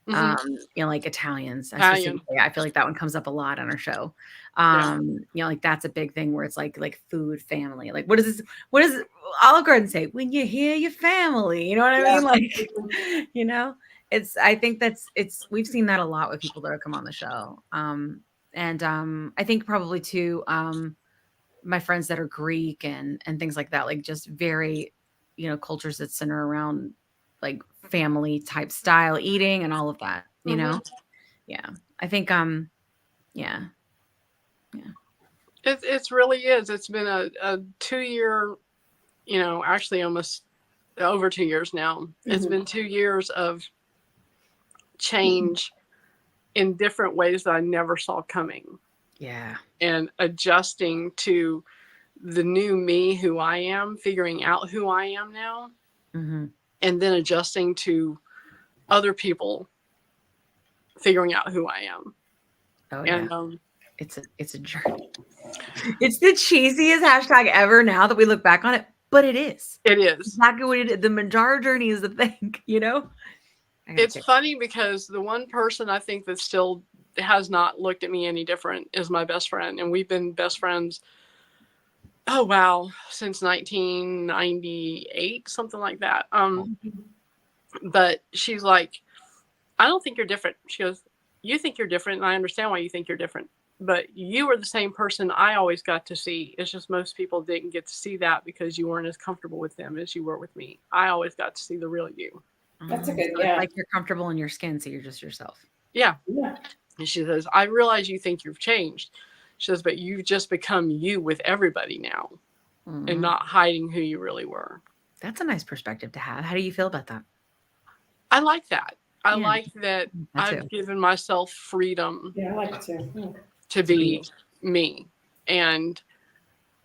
Mm-hmm. You know, like Italian. I feel like that one comes up a lot on our show. You know, like that's a big thing where it's like food, family. Like, what is Olive Garden say? When you hear your family, you know what I mean? Like, you know, I think we've seen that a lot with people that have come on the show. I think probably too, my friends that are Greek and things like that, like just very, you know, cultures that center around like family type style eating and all of that, you know? Yeah. I think, yeah. It really is. It's been a 2-year, you know, actually almost over 2 years now. It's been 2 years of change in different ways that I never saw coming. Yeah. And adjusting to the new me, who I am, figuring out who I am now. Mm-hmm. And then adjusting to other people figuring out who I am. Oh, yeah. And it's a journey. It's the cheesiest hashtag ever now that we look back on it, but it is. It is. Exactly what it is. The Manjaro journey is the thing, you know? It's funny because the one person I think that still has not looked at me any different is my best friend. And we've been best friends, since 1998, something like that. But she's like, I don't think you're different. She goes, you think you're different, and I understand why you think you're different. But you are the same person I always got to see. It's just most people didn't get to see that because you weren't as comfortable with them as you were with me. I always got to see the real you. That's a good, Like you're comfortable in your skin, so you're just yourself. Yeah. And she says, I realize you think you've changed. She says, but you've just become you with everybody now and not hiding who you really were. That's a nice perspective to have. How do you feel about that? I like that. I like that I've given myself freedom I like it too. To be me. And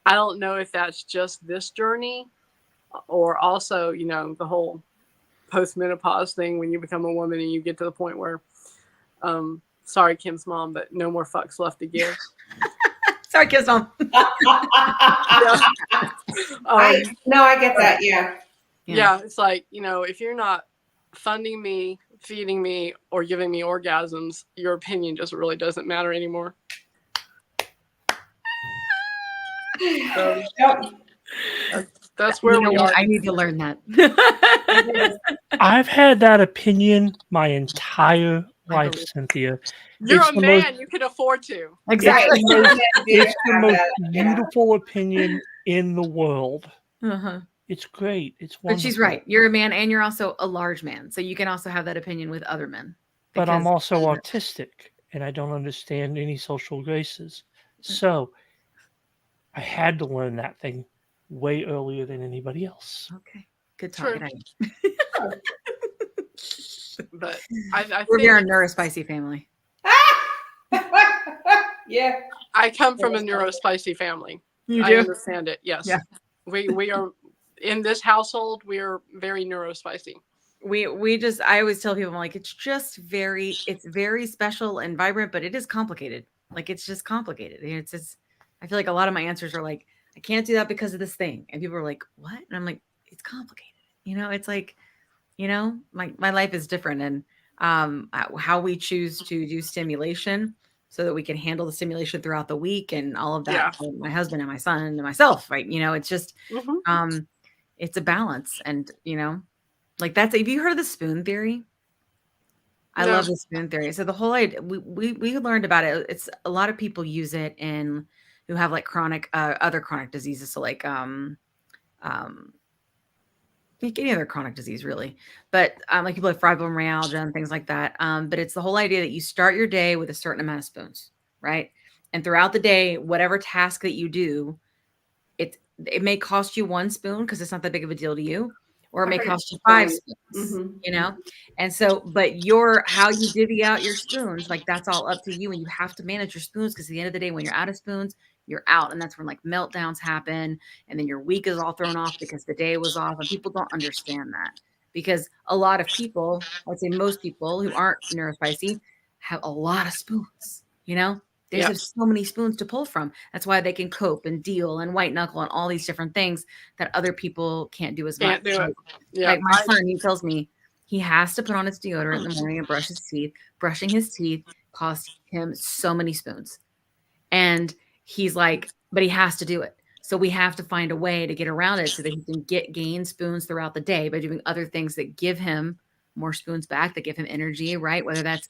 I don't know if that's just this journey or also, you know, the whole post-menopause thing when you become a woman and you get to the point where Sorry, Kim's mom, but no more fucks left to give. Sorry, Kim's mom. I get that. Yeah, it's like, if you're not funding me, feeding me, or giving me orgasms, your opinion just really doesn't matter anymore. So, that's where we are. I need to learn that. I've had that opinion my entire life, Cynthia. You're a man. You can afford to. Exactly. It's the most beautiful opinion in the world. Uh-huh. It's great. It's wonderful. But she's right. You're a man and you're also a large man. So you can also have that opinion with other men. But I'm also autistic and I don't understand any social graces. So I had to learn that thing way earlier than anybody else. Okay. Good talk. But I we're a neurospicy family. Yeah. I come from a neurospicy family. You do? I understand it. Yes. Yeah. We are in this household. We are very neurospicy. I always tell people, I'm like, it's very special and vibrant, but it is complicated. Like, it's just complicated. I feel like a lot of my answers are like, I can't do that because of this thing. And people are like, what? And I'm like, it's complicated. It's like, my life is different. And how we choose to do stimulation so that we can handle the stimulation throughout the week and all of that for my husband and my son and myself, right? It's just, it's a balance. And, like have you heard of the spoon theory? I love the spoon theory. So the whole idea, we learned about it. It's a lot of people use it who have like other chronic diseases. So like, any other chronic disease really, but like people have fibromyalgia and things like that. But it's the whole idea that you start your day with a certain amount of spoons, right? And throughout the day, whatever task that you do, it may cost you 1 spoon because it's not that big of a deal to you, or it may cost you 5 spoons, And so, but how you divvy out your spoons, like that's all up to you, and you have to manage your spoons because at the end of the day, when you're out of spoons, you're out. And that's when like meltdowns happen. And then your week is all thrown off because the day was off. And people don't understand that because a lot of people, I'd say most people who aren't neurospicy have a lot of spoons, There's so many spoons to pull from. That's why they can cope and deal and white knuckle and all these different things that other people can't do as much. Like my son, he tells me he has to put on his deodorant in the morning and brush his teeth. Brushing his teeth costs him so many spoons. And he's like, but he has to do it. So we have to find a way to get around it so that he can gain spoons throughout the day by doing other things that give him more spoons back, that give him energy, right? Whether that's,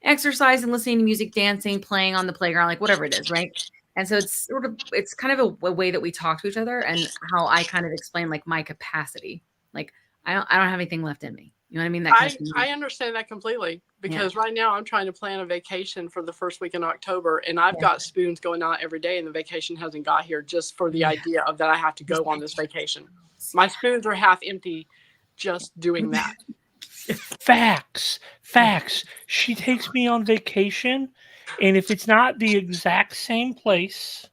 exercise and listening to music, dancing, playing on the playground, like whatever it is, right? And so it's kind of a way that we talk to each other and how I kind of explain like my capacity. Like I don't have anything left in me. You know what I mean? I understand that completely because right now I'm trying to plan a vacation for the first week in October and I've got spoons going out every day and the vacation hasn't got here just for the idea of that I have to go on this vacation. My spoons are half empty just doing that. Facts. She takes me on vacation and if it's not the exact same place,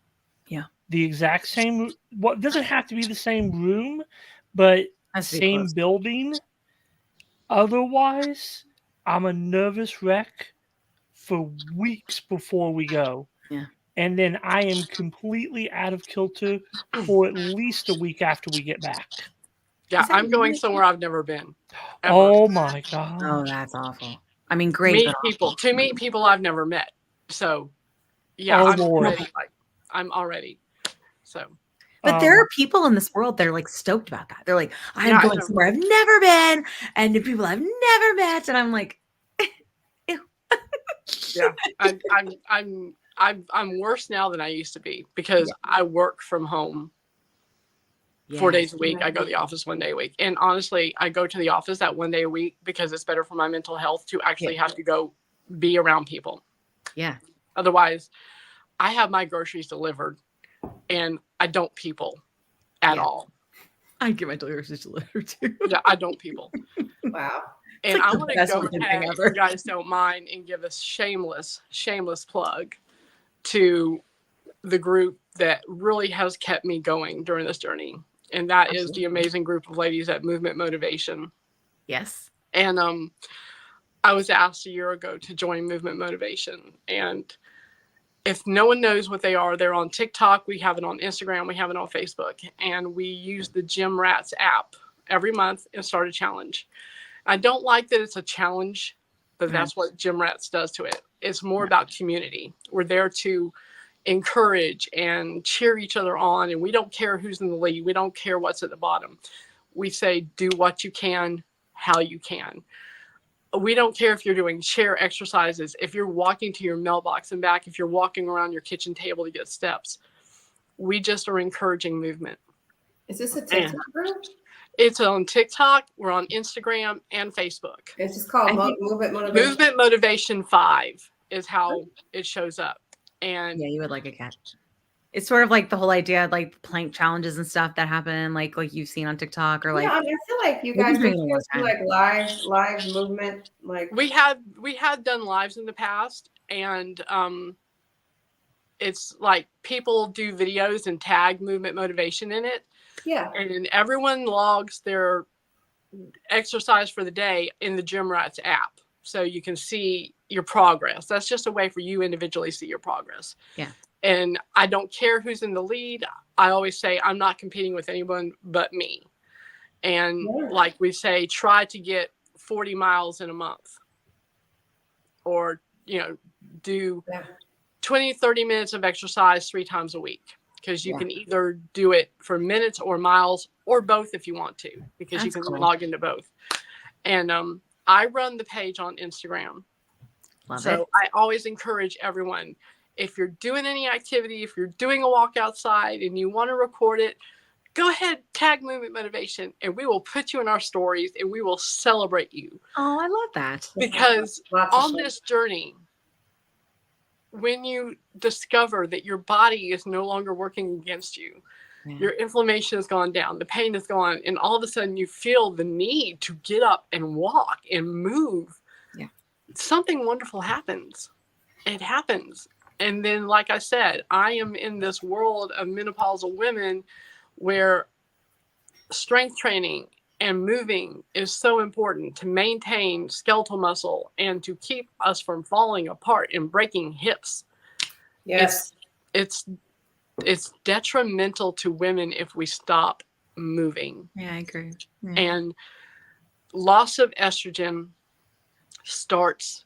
the exact same, it doesn't have to be the same room, but same building. Otherwise, I'm a nervous wreck for weeks before we go. Yeah. And then I am completely out of kilter for at least a week after we get back. Yeah, I'm going somewhere I've never been. Ever. Oh, my God. Oh, that's awful. I mean, great. To meet people I've never met. So, yeah, I'm already. So. But there are people in this world that are like stoked about that. They're like, I'm going somewhere I've never been, and the people I've never met, and I'm like, ew. Yeah, I'm worse now than I used to be because I work from home 4 days a week. I go to the office 1 day a week, and honestly, I go to the office that 1 day a week because it's better for my mental health to actually have to go be around people. Yeah. Otherwise, I have my groceries delivered. And I don't people at all. I get my groceries delivered too. Yeah, I don't people. Wow. And I want to go ahead, if you guys don't mind, and give a shameless plug to the group that really has kept me going during this journey. And that is the amazing group of ladies at Movement Motivation. Yes. And I was asked a year ago to join Movement Motivation. And if no one knows what they are, they're on TikTok. We have it on Instagram. We have it on Facebook. And we use the Gym Rats app every month and start a challenge. I don't like that it's a challenge, but that's what Gym Rats does to it. It's more about community. We're there to encourage and cheer each other on. And we don't care who's in the lead. We don't care what's at the bottom. We say, do what you can, how you can. We don't care if you're doing chair exercises, if you're walking to your mailbox and back, if you're walking around your kitchen table to get steps. We just are encouraging movement. Is this a TikTok group? It's on TikTok. We're on Instagram and Facebook. It's just called Movement Motivation. Movement Motivation 5 is how it shows up. And yeah, you would like a catch. It's sort of like the whole idea, like plank challenges and stuff that happen, like you've seen on TikTok or like. Yeah, I feel like you guys do like live movement. Like we had done lives in the past, and it's like people do videos and tag Movement Motivation in it. Yeah, and everyone logs their exercise for the day in the Gym Rats app, so you can see your progress. That's just a way for you individually to see your progress. Yeah. And I don't care who's in the lead. I always say I'm not competing with anyone but me. And like we say, try to get 40 miles in a month. Or, do 20, 30 minutes of exercise 3 times a week. Because you can either do it for minutes or miles or both if you want to. Because you can log into both. And I run the page on Instagram. Love so it. I always encourage everyone, if you're doing any activity, if you're doing a walk outside and you want to record it, go ahead, tag Movement Motivation, and we will put you in our stories and we will celebrate you. Oh, I love that. Because on this journey, when you discover that your body is no longer working against you, your inflammation has gone down, the pain is gone, and all of a sudden you feel the need to get up and walk and move. Something wonderful happens. It happens. And then, like I said, I am in this world of menopausal women where strength training and moving is so important to maintain skeletal muscle and to keep us from falling apart and breaking hips. Yes. It's detrimental to women if we stop moving. Yeah, I agree. Yeah. And loss of estrogen starts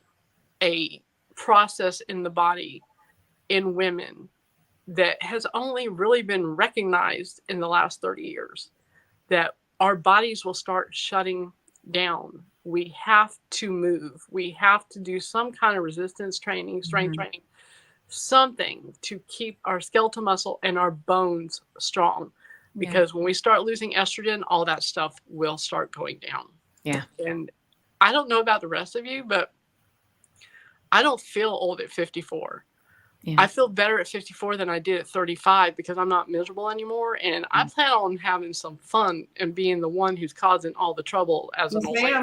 a process in the body in women that has only really been recognized in the last 30 years, that our bodies will start shutting down. We have to move. We have to do some kind of resistance training, strength training, something to keep our skeletal muscle and our bones strong. Because when we start losing estrogen, all that stuff will start going down. Yeah. And I don't know about the rest of you, but I don't feel old at 54. Yeah. I feel better at 54 than I did at 35 because I'm not miserable anymore. And I plan on having some fun and being the one who's causing all the trouble as an old lady.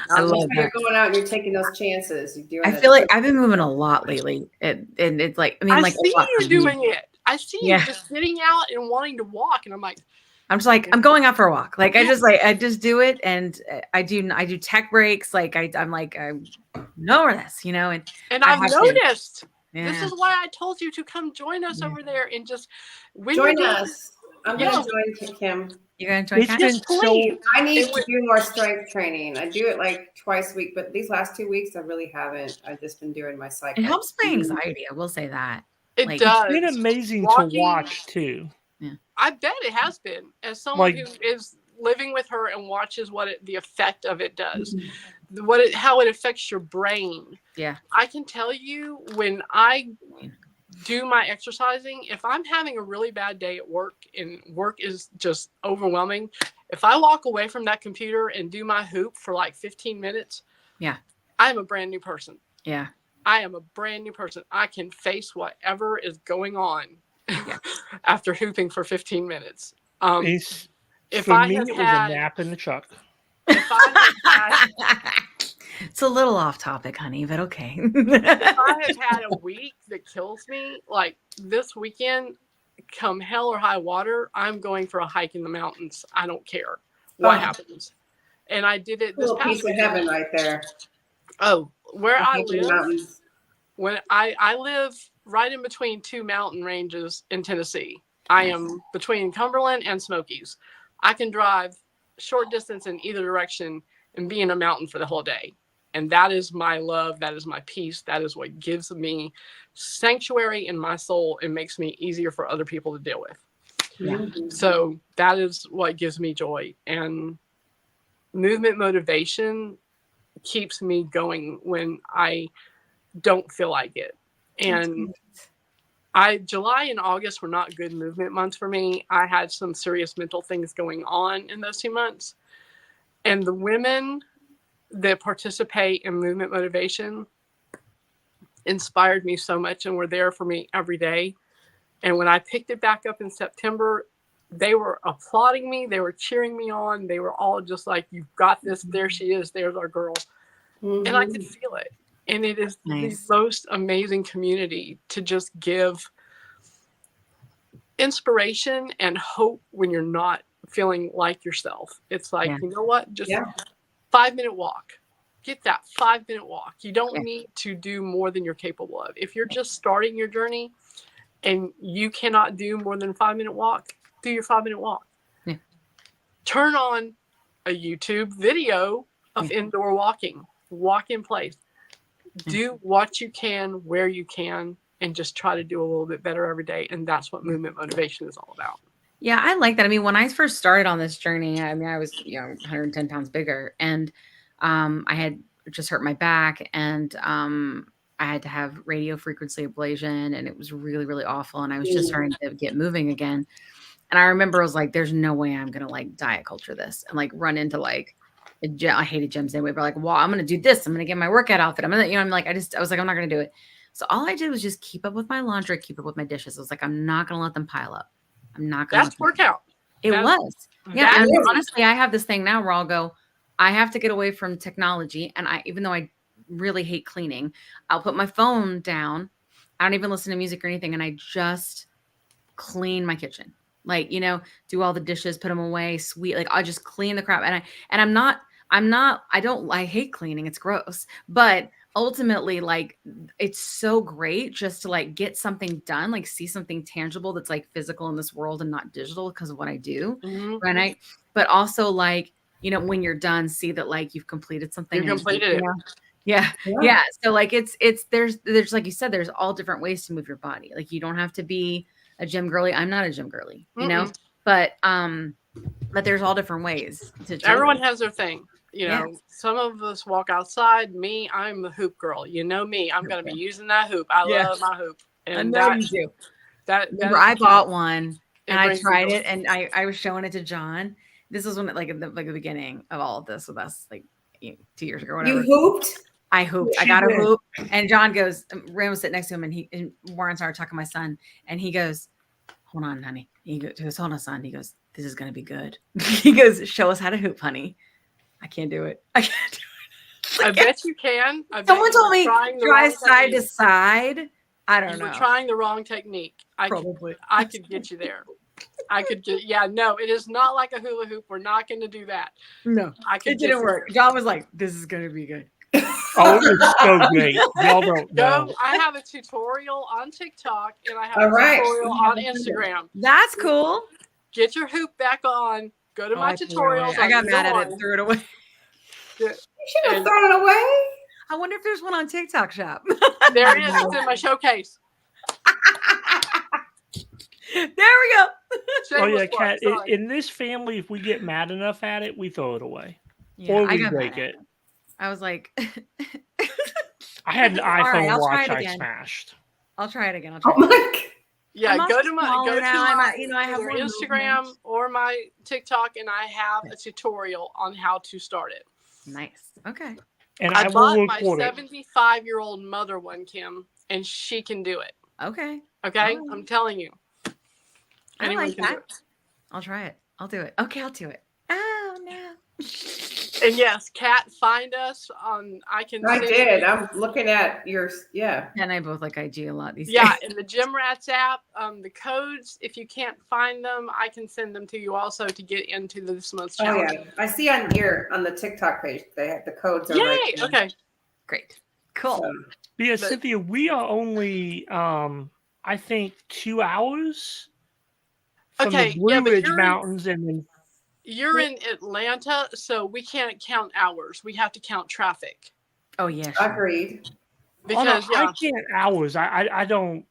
I love that. You're going out and you're taking those chances. I feel like I've been moving a lot lately. And it's like, I see you doing it. I see you just getting out and wanting to walk. And I'm like, I'm just like, I'm going out for a walk. Like, I just do it. And I do tech breaks. Like I'm like, I know this, and I've noticed. This is why I told you to come join us over there and just join us. I'm going to join Kim. You're going to join Kim? So I need to do more strength training. I do it like twice a week, but these last 2 weeks, I really haven't. I've just been doing my cycle. It helps my anxiety. I will say that. It does. It's been amazing to watch too. Yeah. I bet it has been. As someone who is living with her and watches the effect of it does, how it affects your brain. Yeah. I can tell you when I do my exercising, if I'm having a really bad day at work and work is just overwhelming, if I walk away from that computer and do my hoop for like 15 minutes, I'm a brand new person. Yeah. I am a brand new person. I can face whatever is going on after hooping for 15 minutes. It was a nap in the truck. If I had it's a little off topic, honey, but okay. If I have had a week that kills me, like this weekend, come hell or high water, I'm going for a hike in the mountains. I don't care what happens. And I did it this past piece of heaven right there. Oh, where I live, when I live right in between two mountain ranges in Tennessee. I am between Cumberland and Smokies. I can drive short distance in either direction and be in a mountain for the whole day. And that is my love. That is my peace. That is what gives me sanctuary in my soul and makes me easier for other people to deal with. Yeah. So that is what gives me joy. And movement motivation keeps me going when I don't feel like it. And July and August were not good movement months for me. I had some serious mental things going on in those 2 months. And the women that participate in movement motivation inspired me so much and were there for me every day. And when I picked it back up in September, they were applauding me. They were cheering me on. They were all just like, "You've got this. There she is. There's our girl." And I could feel it. And it is the most amazing community to just give inspiration and hope when you're not feeling like yourself. It's like, you know what? Just 5-minute walk. Get that 5-minute walk. You don't need to do more than you're capable of. If you're just starting your journey and you cannot do more than a 5-minute walk, do your 5-minute walk. Yeah. Turn on a YouTube video of indoor walking. Walk in place. Do what you can, where you can, and just try to do a little bit better every day. And that's what movement motivation is all about. Yeah, I like that. I mean, when I first started on this journey, I mean, I was 110 pounds bigger, and I had just hurt my back, and I had to have radio frequency ablation, and it was really, really awful. And I was just starting to get moving again. And I remember I was like, "There's no way I'm gonna like diet culture this and like run into like." I hated gyms anyway, but like, well, I'm going to do this. I'm going to get my workout outfit. I'm going to, I'm like, I was like, I'm not going to do it. So all I did was just keep up with my laundry, keep up with my dishes. I was like, I'm not going to let them pile up. I'm not going to. That's workout. It was. Yeah. And honestly, I have this thing now where I'll go, I have to get away from technology. And even though I really hate cleaning, I'll put my phone down. I don't even listen to music or anything. And I just clean my kitchen. Like, do all the dishes, put them away, sweet. Like I'll just clean the crap. I hate cleaning. It's gross, but ultimately like, it's so great just to like get something done, like see something tangible that's like physical in this world and not digital because of what I do. Right. But also like, when you're done, see that like you've completed something. You completed it. Yeah. So like, there's like you said, there's all different ways to move your body. Like you don't have to be a gym girly. I'm not a gym girly, but there's all different ways to everyone has their thing. Some of us walk outside. Me, I'm the hoop girl. You know me. I'm going to be using that hoop. I love my hoop. And I do. I bought one and I tried it and I was showing it to John. This was when like the beginning of all of this with us, like 2 years ago or whatever. You hooped? I hooped. I got a hoop. And John goes, Ram was sitting next to him and Warren started talking to my son and he goes, "Hold on, honey." He goes, "Hold on, son." He goes, "This is going to be good." He goes, "Show us how to hoop, honey." I can't do it. I bet you can. Someone told me try side to side. I don't know. You're trying the wrong technique. Probably. I could get you there. No, it is not like a hula hoop. We're not going to do that. No, it didn't work. John was like, "This is going to be good." Oh, it's so great. Y'all don't know. I have a tutorial on TikTok and I have a tutorial on Instagram. That's cool. Get your hoop back on. Go to my tutorials. I got mad at it and threw it away. You should have thrown it away. I wonder if there's one on TikTok Shop. There it is. It's in my showcase. There we go. Oh yeah, Kat. In this family, if we get mad enough at it, we throw it away, or we break it. I was like, I had an iPhone watch I smashed. I'll try it again. Go to my Instagram or my TikTok, and I have a tutorial on how to start it. Nice. Okay. And I bought my 75-year-old mother one, Kim, and she can do it. Okay. Okay, I'm telling you. Anyone can do it. I'll try it. I'll do it. Okay, I'll do it. Oh no. And yes, Kat, find us on. I did. I'm looking at yours. Yeah. And I both like IG a lot these days. Yeah, in the Gym Rats app, the codes. If you can't find them, I can send them to you also to get into this month's challenge. Oh yeah, I see on the TikTok page they have the codes. Yay! Right there. Okay, great, cool. So, yeah, Cynthia, we are only I think 2 hours from the Blue Ridge Mountains, and then you're in Atlanta, so we can't count hours. We have to count traffic. Oh yeah, sure. Agreed. Because I can't hours. I don't.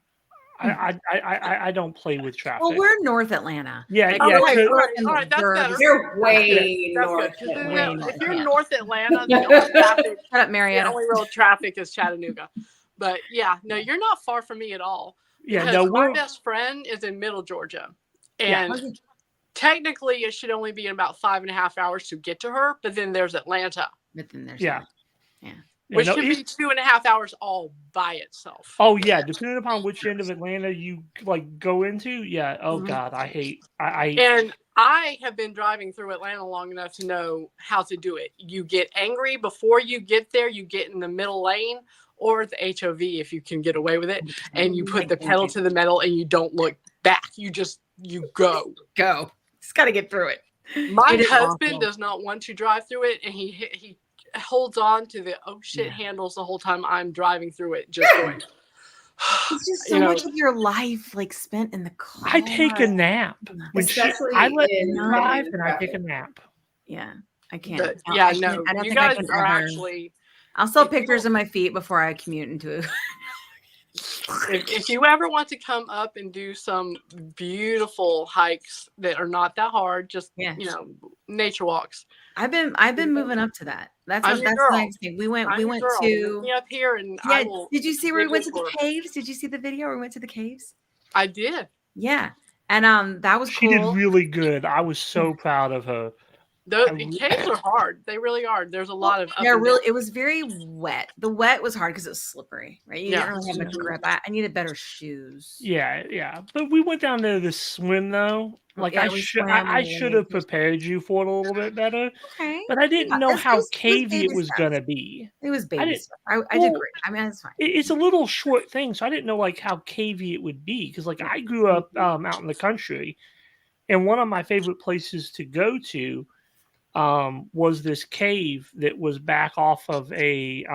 I don't play with traffic. Well, we're North Atlanta. Yeah, like, yeah. All right, that's better. You're way north. If you're North Atlanta, the only traffic, shut up, Marietta. The only real traffic is Chattanooga. But yeah, no, you're not far from me at all. Yeah, because my best friend is in Middle Georgia, and technically it should only be in about 5.5 hours to get to her. But then there's Atlanta. But then there's which should be 2.5 hours all by itself. Oh yeah, depending upon which end of Atlanta you like go into. Yeah. Oh God, I hate. And I have been driving through Atlanta long enough to know how to do it. You get angry before you get there. You get in the middle lane or the HOV if you can get away with it, and you put the pedal to the metal and you don't look back. You go. Just got to get through it. My husband does not want to drive through it, and he holds on to the handles the whole time I'm driving through it, just going. It's just so much of your life like spent in the car. I take a nap when I let him drive, and I take a nap. Yeah, I can't. I don't you guys are actually. I'll sell pictures of my feet before I commute into it. If you ever want to come up and do some beautiful hikes that are not that hard, just nature walks. I've been moving up to that. That's the next thing. We went to up here, and did you see where we went to the caves? Did you see the video where we went to the caves? I did. Yeah, and that was she cool. did really good. I was so proud of her. The caves are hard. They really are. There's a lot of. It was very wet. The wet was hard because it was slippery, right? You didn't really have much grip. I needed better shoes. Yeah. But we went down there to swim though. Like I should have prepared you for it a little bit better. Okay. But I didn't know how cavey it was gonna be. It was baby stuff. I did great. I mean, that's fine. It's a little short thing, so I didn't know like how cavey it would be because like I grew up out in the country, and one of my favorite places to go to. Was this cave that was back off of a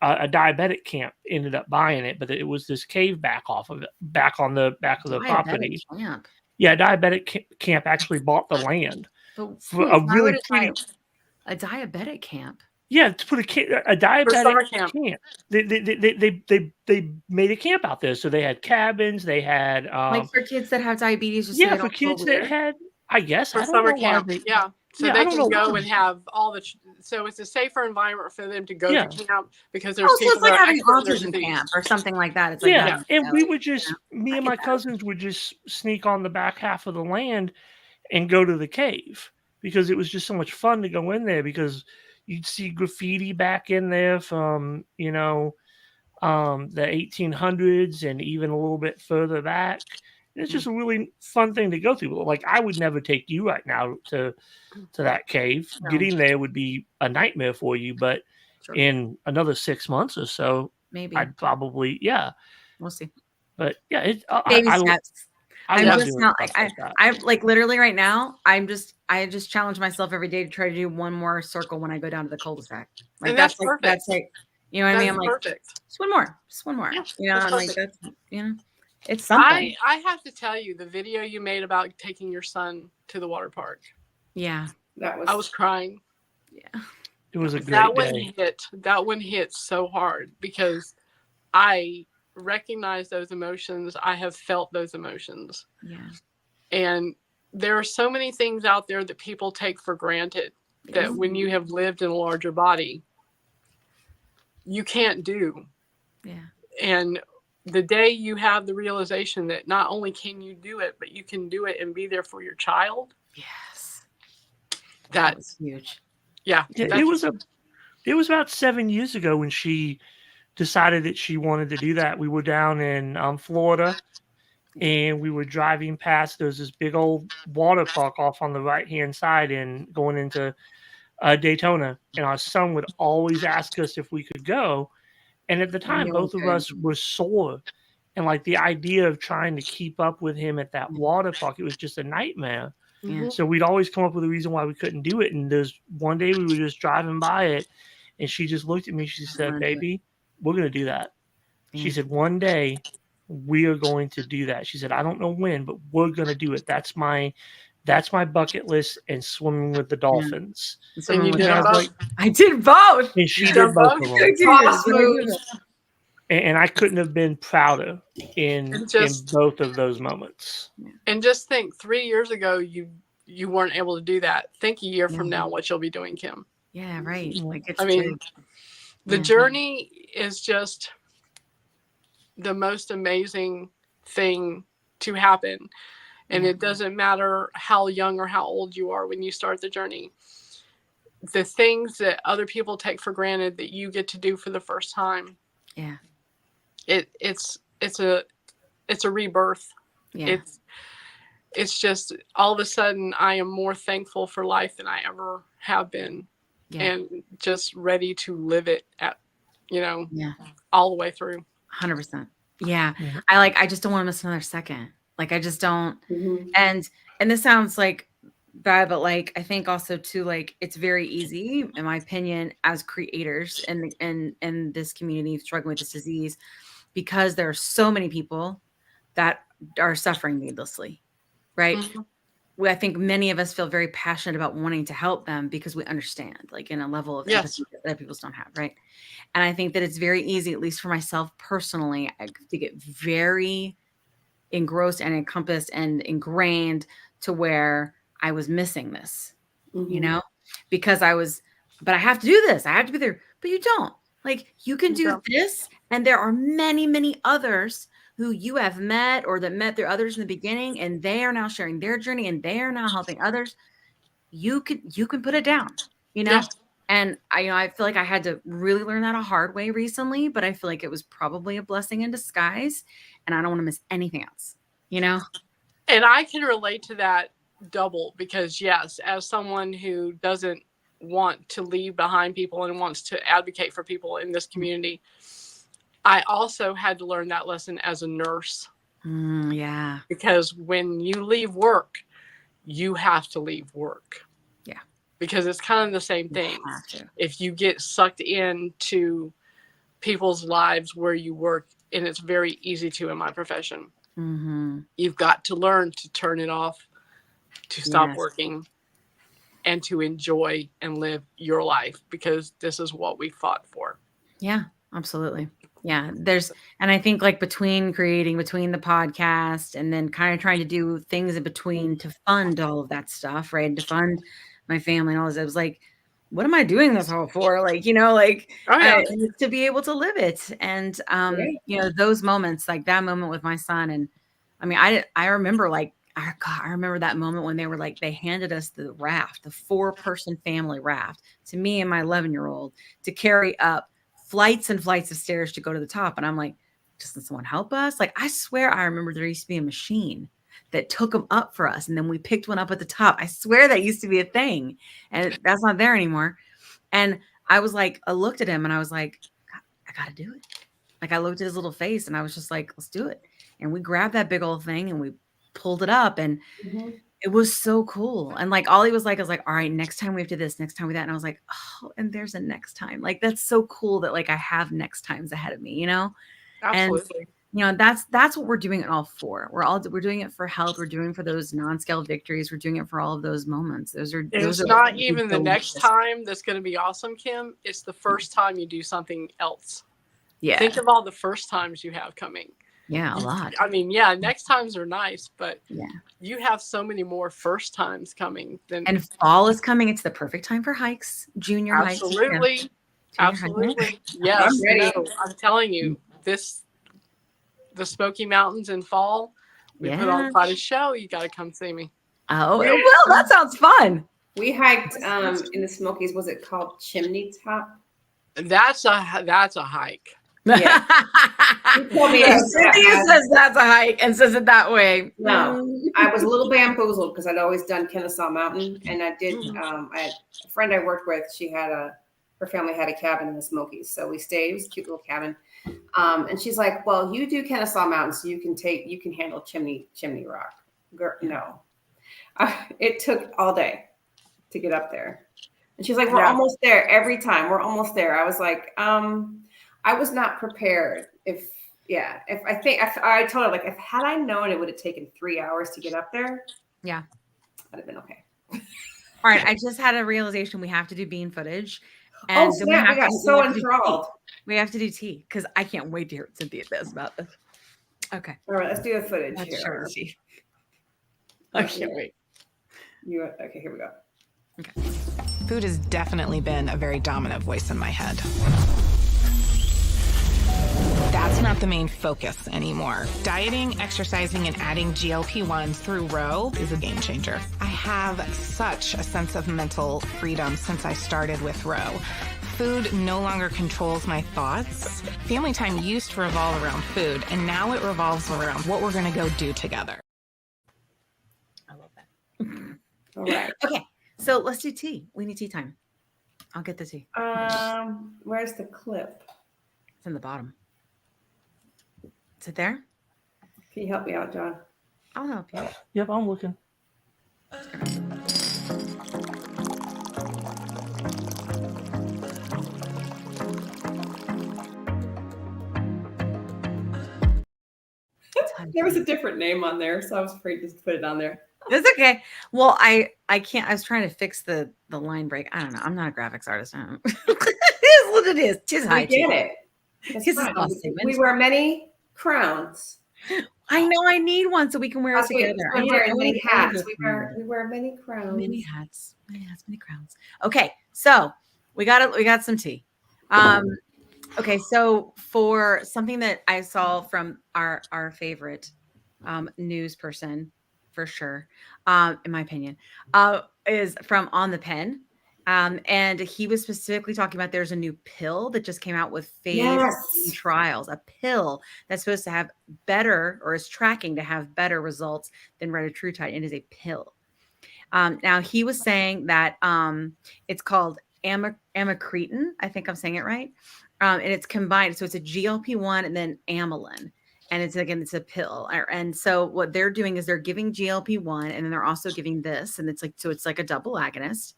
diabetic camp. Ended up buying it, but it was this cave back off of it, back on the back of the property. Camp. Yeah, diabetic camp actually bought the land for a really pretty. A diabetic camp. Yeah, to put a diabetic camp. They made a camp out there, so they had cabins. They had like for kids that have diabetes. For kids that had. I guess for summer camp, so they can go and have all the. So it's a safer environment for them to go to camp because there's people it's like that having autism camp or something like that. It's like and we would just me and my cousins would just sneak on the back half of the land and go to the cave because it was just so much fun to go in there because you'd see graffiti back in there from the 1800s and even a little bit further back. It's just a really fun thing to go through. Like I would never take you right now to that cave. No. Getting there would be a nightmare for you. But in another 6 months or so, maybe I'd probably we'll see. But yeah, baby steps. I like literally right now. I just challenge myself every day to try to do one more circle when I go down to the cul-de-sac. Like and that's perfect. That's like you know what I mean. I'm like perfect. Just one more. Yeah, I'm like that's It's something. I have to tell you, the video you made about taking your son to the water park. Yeah. I was crying. Yeah. It was a great day. That one hit so hard because I recognize those emotions. I have felt those emotions. Yeah. And there are so many things out there that people take for granted that when you have lived in a larger body, you can't do. Yeah. And the day you have the realization that not only can you do it, but you can do it and be there for your child. Yes. That's huge. Yeah. It was about 7 years ago when she decided that she wanted to do that. We were down in Florida and we were driving past. There's this big old water park off on the right-hand side and going into Daytona. And our son would always ask us if we could go. And at the time, both of us were sore. And like the idea of trying to keep up with him at that water park, it was just a nightmare. So we'd always come up with a reason why we couldn't do it. And there's one day we were just driving by it, and she just looked at me. She said, "Baby, we're going to do that." She said, "One day we are going to do that." She said, "I don't know when, but we're going to do it. That's my bucket list, and swimming with the dolphins." And you did both? I did both. And she did both of them. Awesome. And I couldn't have been prouder in both of those moments. And just think, 3 years ago, you weren't able to do that. Think a year from now what you'll be doing, Kim. Yeah, right. Like the journey is just the most amazing thing to happen. And it doesn't matter how young or how old you are when you start the journey. The things that other people take for granted that you get to do for the first time. Yeah. It's a rebirth. Yeah. It's just all of a sudden I am more thankful for life than I ever have been. And just ready to live it all the way through. 100%. Yeah. I just don't want to miss another second. Like I just don't. And this sounds like bad, but like I think also too, like it's very easy, in my opinion, as creators in this community struggling with this disease, because there are so many people that are suffering needlessly, right? I think many of us feel very passionate about wanting to help them because we understand, like in a level of empathy that people don't have, right? And I think that it's very easy, at least for myself personally, to get very engrossed and encompassed and ingrained to where I was missing this, because but I have to do this. I have to be there, but you don't. Like you can do this. And there are many, many others who you have met or that met their others in the beginning, and they are now sharing their journey and they are now helping others. You can put it down, And I feel like I had to really learn that a hard way recently, but I feel like it was probably a blessing in disguise, and I don't want to miss anything else, And I can relate to that double because yes, as someone who doesn't want to leave behind people and wants to advocate for people in this community, I also had to learn that lesson as a nurse. Yeah. Because when you leave work, you have to leave work. Yeah. Because it's kind of the same thing. If you get sucked into people's lives where you work, and it's very easy to in my profession, you've got to learn to turn it off, to stop working, and to enjoy and live your life, because this is what we fought for. Yeah, absolutely. Yeah, and I think like between the podcast and then kind of trying to do things in between to fund all of that stuff, right? To fund my family and all this, I was like, what am I doing this all for? Like, to be able to live it. And, those moments, like that moment with my son. And I mean, I remember like, I remember that moment when they were like, they handed us the raft, the 4-person family raft to me and my 11-year-old to carry up flights and flights of stairs to go to the top. And I'm like, doesn't someone help us? Like, I swear I remember there used to be a machine that took them up for us. And then we picked one up at the top. I swear that used to be a thing. And that's not there anymore. And I was like, I looked at him and I was like, I got to do it. Like I looked at his little face and I was just like, let's do it. And we grabbed that big old thing and we pulled it up, and it was so cool. And like all he was like, I was like, all right, next time we have to do this, next time we that. And I was like, oh, and there's a next time. Like that's so cool that like I have next times ahead of me, Absolutely. And that's what we're doing it all for. We're doing it for health. We're doing it for those non-scale victories. We're doing it for all of those moments. It's not even the next time that's going to be awesome, Kim. It's the first time you do something else. Yeah. Think of all the first times you have coming. Yeah, a lot. I mean, yeah, next times are nice, but you have so many more first times coming. And fall is coming. It's the perfect time for hikes, junior hikes. Absolutely. Absolutely. Yes. I'm telling you, the Smoky Mountains in fall, we put on quite a show. You got to come see me. Oh, it will. That sounds fun. We hiked in the Smokies. Was it called Chimney Top? That's a hike. Yeah. Cynthia says that's a hike and says it that way. No, I was a little bamboozled because I'd always done Kennesaw Mountain, and I did. I had a friend I worked with. Her family had a cabin in the Smokies, so we stayed. It was a cute little cabin. And she's like, "Well, you do Kennesaw Mountain, so you can handle Chimney Rock." Girl, no, it took all day to get up there. And she's like, "We're almost there every time. We're almost there." I was like, I was not prepared. I told her, like, had I known it would have taken 3 hours to get up there, yeah, I'd have been okay. All right, I just had a realization we have to do bean footage. And we got so enthralled. We have to do tea because I can't wait to hear what Cynthia says about this. Okay. All right, let's do the footage here. Sure. I can't wait. Okay, here we go. Okay. Food has definitely been a very dominant voice in my head. That's not the main focus anymore. Dieting, exercising, and adding GLP-1s through Row is a game changer. I have such a sense of mental freedom since I started with Row. Food no longer controls my thoughts. Family time used to revolve around food, and now it revolves around what we're gonna go do together. I love that. All right. Okay, so let's do tea. We need tea time. I'll get the tea. Where's the clip? It's in the bottom. Is it there? Can you help me out, John? I'll help you. Yep, I'm looking. There was a different name on there, so I was afraid to put it on there. It's okay. Well, I can't. I was trying to fix the line break. I don't know. I'm not a graphics artist. It is what it is. Tis high. I get it. We wear many crowns. I know. I need one so we can wear it together. We wear many hats. We wear many crowns. Many hats. Many crowns. Okay, so we got some tea. Okay, so for something that I saw from our favorite news person, for sure, in my opinion, is from On the Pen. And he was specifically talking about there's a new pill that just came out with phase trials, a pill that's supposed to have better, or is tracking to have better results than retatrutide. It is a pill. Now he was saying that it's called amycretin. I think I'm saying it right. And it's combined. So it's a GLP-1 and then amylin. And it's a pill. And so what they're doing is they're giving GLP-1 and then they're also giving this. And it's like a double agonist.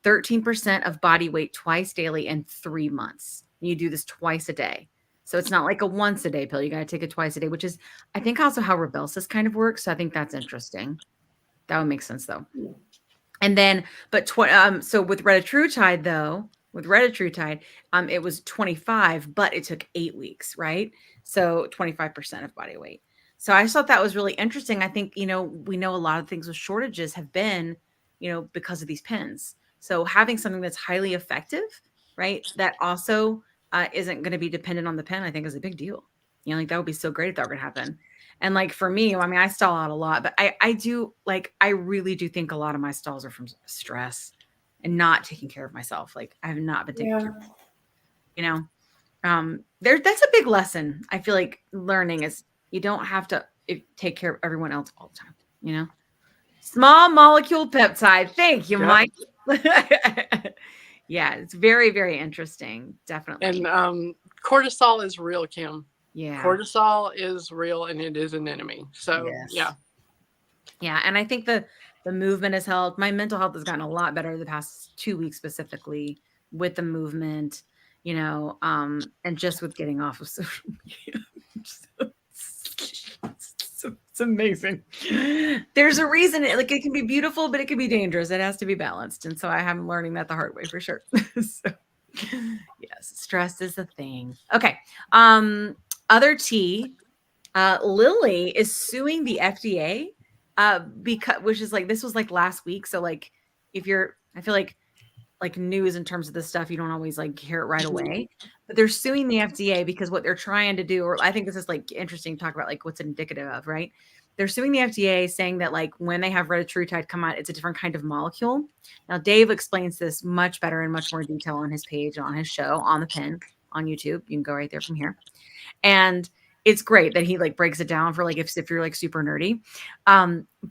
13% of body weight twice daily in 3 months. You do this twice a day. So it's not like a once a day pill. You got to take it twice a day, which is, I think, also how Rybelsus kind of works. So I think that's interesting. That would make sense though. And then, so with retatrutide though, it was 25, but it took 8 weeks, right? So 25% of body weight. So I thought that was really interesting. I think, we know a lot of things with shortages have been, because of these pens. So having something that's highly effective, right, that also isn't going to be dependent on the pen, I think is a big deal. That would be so great if that were going to happen. And like for me, I mean, I stall out a lot, but I really do think a lot of my stalls are from stress and not taking care of myself. Like I have not been taking care of myself. That's a big lesson. I feel like learning is you don't have to take care of everyone else all the time, Small molecule peptide. Thank you, Mike. Yeah, it's very, very interesting. Definitely. And cortisol is real, Kim. Yeah. Cortisol is real and it is an enemy. So yeah. And I think the movement has helped. My mental health has gotten a lot better the past 2 weeks, specifically with the movement, and just with getting off of social media. It's amazing. There's a reason it can be beautiful, but it can be dangerous. It has to be balanced. And so I am learning that the hard way for sure. So yes, stress is a thing. Okay. Other tea, Lilly is suing the FDA which is this was last week. So I feel like news in terms of this stuff, you don't always hear it right away, but they're suing the FDA because what they're trying to do, or I think this is interesting to talk about what's indicative of, right? They're suing the FDA saying that when they have retatrutide come out, it's a different kind of molecule. Now, Dave explains this much better in much more detail on his page, on his show, On the Pen, on YouTube. You can go right there from here. And it's great that he like breaks it down for like if you're like super nerdy.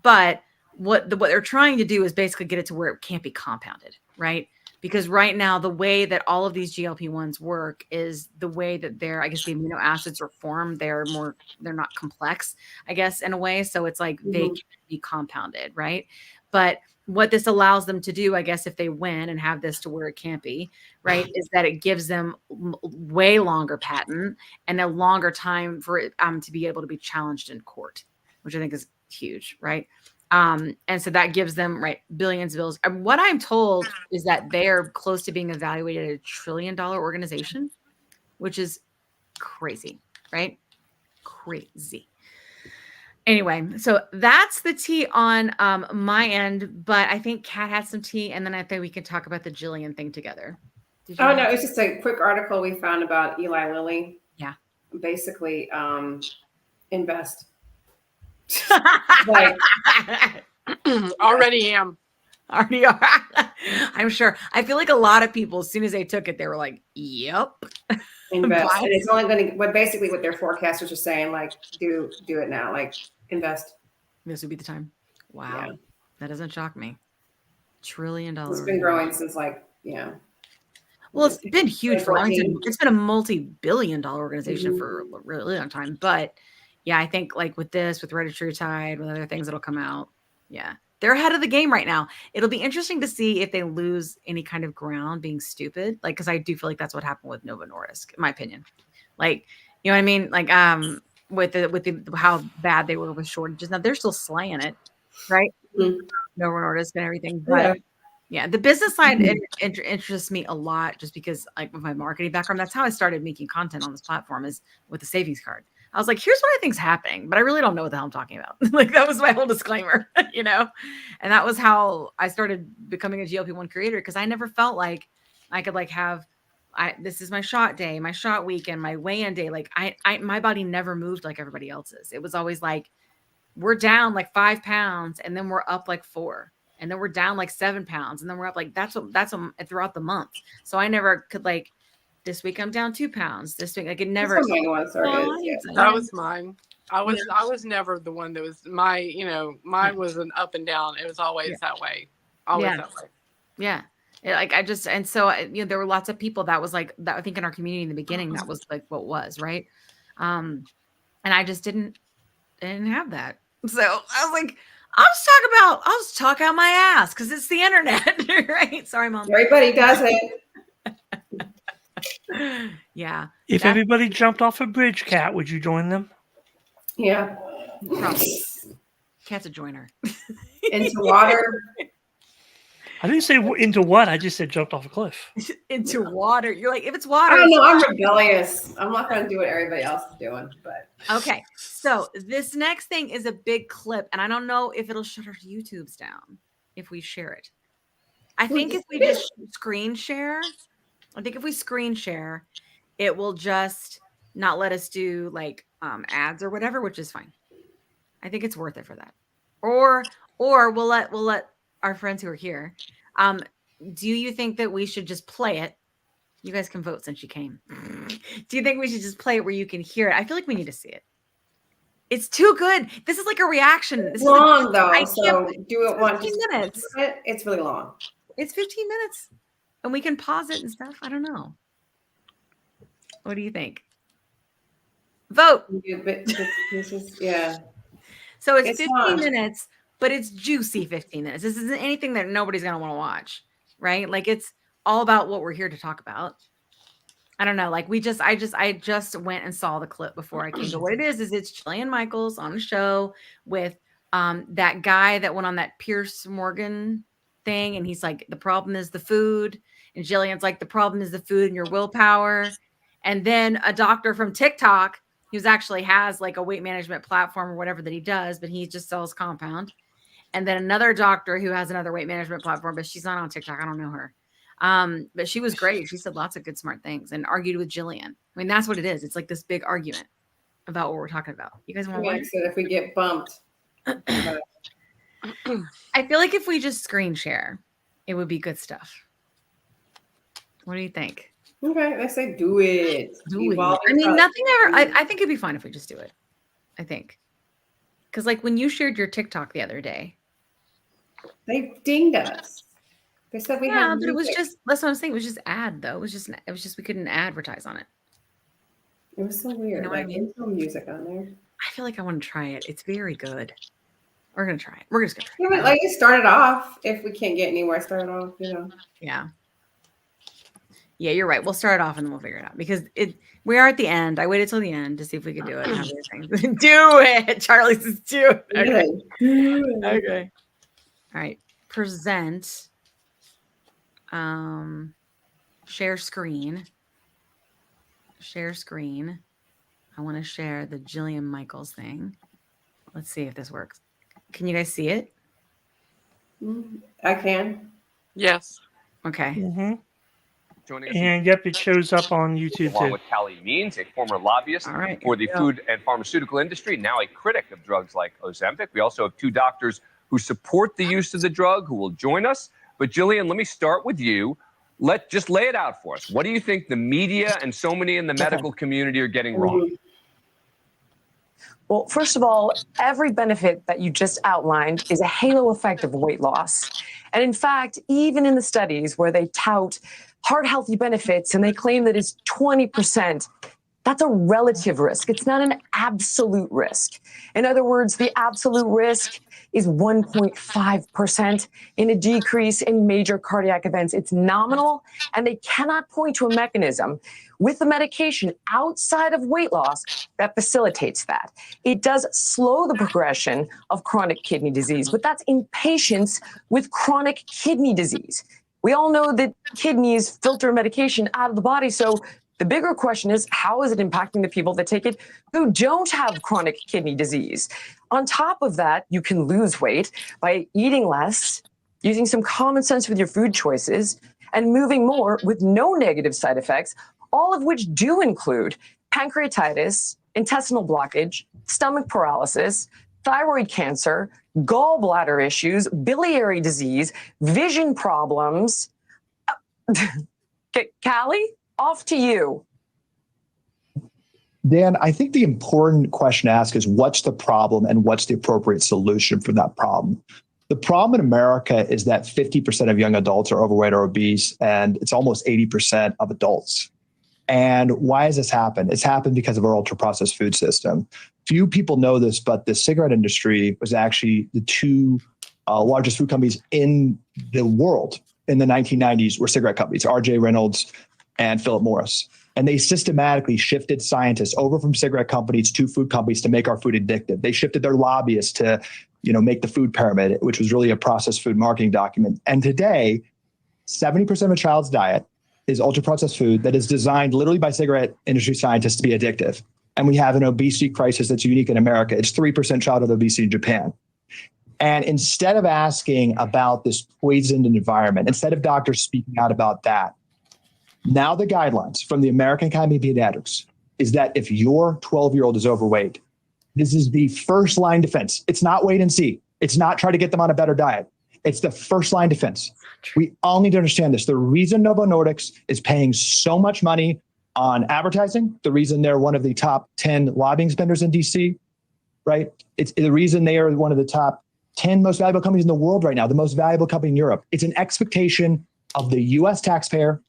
But what they're trying to do is basically get it to where it can't be compounded, right? Because right now, the way that all of these GLP-1s work is the way that I guess the amino acids are formed. They're not complex, I guess, in a way. So it's like they can be compounded, right? But what this allows them to do, I guess, if they win and have this to where it can't be, right, is that it gives them way longer patent and a longer time for it to be able to be challenged in court, which I think is huge, right? And so that gives them billions of bills. And what I'm told is that they are close to being evaluated at $1 trillion organization, which is crazy, right? Crazy. Anyway, so that's the tea on my end, but I think Kat had some tea, and then I think we can talk about the Jillian thing together. No, it's just a quick article we found about Eli Lilly. Yeah. Basically, invest. Already am. Already are. I'm sure. I feel like a lot of people, as soon as they took it, they were like, yep. Invest. And it's only going to, basically what their forecasters are saying, like, do it now, like, invest. This would be the time. Wow. Yeah. That doesn't shock me. $1 trillion. It's been growing since well, it's been huge for a long time. It's been a multi-billion-dollar organization for a really long time. But yeah, I think like with Hereditary, with other things that'll come out. Yeah. They're ahead of the game right now. It'll be interesting to see if they lose any kind of ground being stupid. Like, because I do feel like that's what happened with Novo Nordisk, in my opinion. Like, you know what I mean? Like, with the how bad they were with shortages. Now they're still slaying it, right? Novo Nordisk and everything. But yeah, the business side interests me a lot, just because like with my marketing background, that's how I started making content on this platform, is with the savings card. I was like, here's what I think's happening, but I really don't know what the hell I'm talking about. Like, that was my whole disclaimer, you know? And that was how I started becoming a GLP-1 creator, because I never felt like I could like this is my shot day, my shot weekend, my weigh-in day. Like my body never moved like everybody else's. It was always like, we're down like 5 pounds and then we're up like 4. And then we're down like 7 pounds. And then we're up like, that's what throughout the month. So I never could like, this week I'm down 2 pounds. This week I could never. That was mine. I was never the one that was mine was an up and down. It was always that way. Always that way. Yeah. And so there were lots of people that was like that. I think in our community in the beginning, that was like what was right. And I just didn't have that. So I was like, I'll just talk out my ass because it's the internet, right? Sorry, Mom. Everybody does it. Yeah. If everybody jumped off a bridge, Kat, would you join them? Yeah. Probably. Kat's a joiner. Into water. I didn't say into what. I just said jumped off a cliff. Into water. You're like, if it's water. I don't know. I'm rebellious. I'm not going to do what everybody else is doing. But okay. So this next thing is a big clip, and I don't know if it'll shut our YouTubes down if we share it. I think if we just screen share. If we screen share, it will just not let us do like ads or whatever, which is fine. I think it's worth it for that. Or we'll let our friends who are here. Do you think that we should just play it? You guys can vote since you came. Do you think we should just play it where you can hear it? I feel like we need to see it. It's too good. This is like a reaction. It's long though, so do it once. 15 minutes. It's really long. It's 15 minutes. And we can pause it and stuff. I don't know. What do you think? Vote. Yeah. So it's 15 minutes, but it's juicy 15 minutes. This isn't anything that nobody's going to want to watch, right? Like it's all about what we're here to talk about. I don't know. Like I just went and saw the clip before I came. So what it is it's Jillian Michaels on a show with that guy that went on that Piers Morgan thing. And he's like, the problem is the food. And Jillian's like, the problem is the food and your willpower. And then a doctor from TikTok, who's actually has like a weight management platform or whatever that he does, but he just sells compound. And then another doctor who has another weight management platform, but she's not on TikTok. I don't know her. But she was great. She said lots of good, smart things and argued with Jillian. I mean, that's what it is. It's like this big argument about what we're talking about. You guys want to watch? If we get bumped. I feel like if we just screen share, it would be good stuff. What do you think? Okay, I say do it. Do it. I mean, nothing ever. I think it'd be fine if we just do it. I think. Because like when you shared your TikTok the other day. They dinged us. They said we had but it was just, that's what I'm saying. It was just ad though. It was just we couldn't advertise on it. It was so weird. You know what I mean? There's no music on there. I feel like I want to try it. It's very good. We're gonna try it. We're just gonna try it. Yeah, like you started off. If we can't get anywhere, start off, Yeah. Yeah, you're right. We'll start off and then we'll figure it out because we are at the end. I waited till the end to see if we could do it. Do it. Charlie says do it. Okay. Okay. All right. Present. Share screen. Share screen. I want to share the Jillian Michaels thing. Let's see if this works. Can you guys see it? I can. Yes. Okay. Mm-hmm. And yep, it shows up on YouTube along too. with Callie Means, a former lobbyist for the food and pharmaceutical industry, now a critic of drugs like Ozempic. We also have two doctors who support the use of the drug who will join us. But Jillian, let me start with you. Just lay it out for us. What do you think the media and so many in the medical community are getting wrong? Well, first of all, every benefit that you just outlined is a halo effect of weight loss. And in fact, even in the studies where they tout heart healthy benefits and they claim that it's 20%, that's a relative risk. It's not an absolute risk. In other words, the absolute risk is 1.5% in a decrease in major cardiac events. It's nominal, and they cannot point to a mechanism with the medication outside of weight loss that facilitates that. It does slow the progression of chronic kidney disease, but that's in patients with chronic kidney disease. We all know that kidneys filter medication out of the body, so the bigger question is, how is it impacting the people that take it who don't have chronic kidney disease? On top of that, you can lose weight by eating less, using some common sense with your food choices, and moving more with no negative side effects, all of which do include pancreatitis, intestinal blockage, stomach paralysis, thyroid cancer, gallbladder issues, biliary disease, vision problems. Callie? Off to you. Dan, I think the important question to ask is what's the problem and what's the appropriate solution for that problem? The problem in America is that 50% of young adults are overweight or obese, and it's almost 80% of adults. And why has this happened? It's happened because of our ultra-processed food system. Few people know this, but the cigarette industry was actually the two largest food companies in the world in the 1990s were cigarette companies, R.J. Reynolds and Philip Morris. And they systematically shifted scientists over from cigarette companies to food companies to make our food addictive. They shifted their lobbyists to, make the food pyramid, which was really a processed food marketing document. And today, 70% of a child's diet is ultra-processed food that is designed literally by cigarette industry scientists to be addictive. And we have an obesity crisis that's unique in America. It's 3% childhood obesity in Japan. And instead of asking about this poisoned environment, instead of doctors speaking out about that, now the guidelines from the American Academy of Pediatrics is that if your 12-year-old is overweight, this is the first line defense. It's not wait and see. It's not try to get them on a better diet. It's the first line defense. We all need to understand this. The reason Novo Nordisk is paying so much money on advertising, the reason they're one of the top 10 lobbying spenders in DC, right? It's the reason they are one of the top 10 most valuable companies in the world right now, the most valuable company in Europe. It's an expectation of the US taxpayer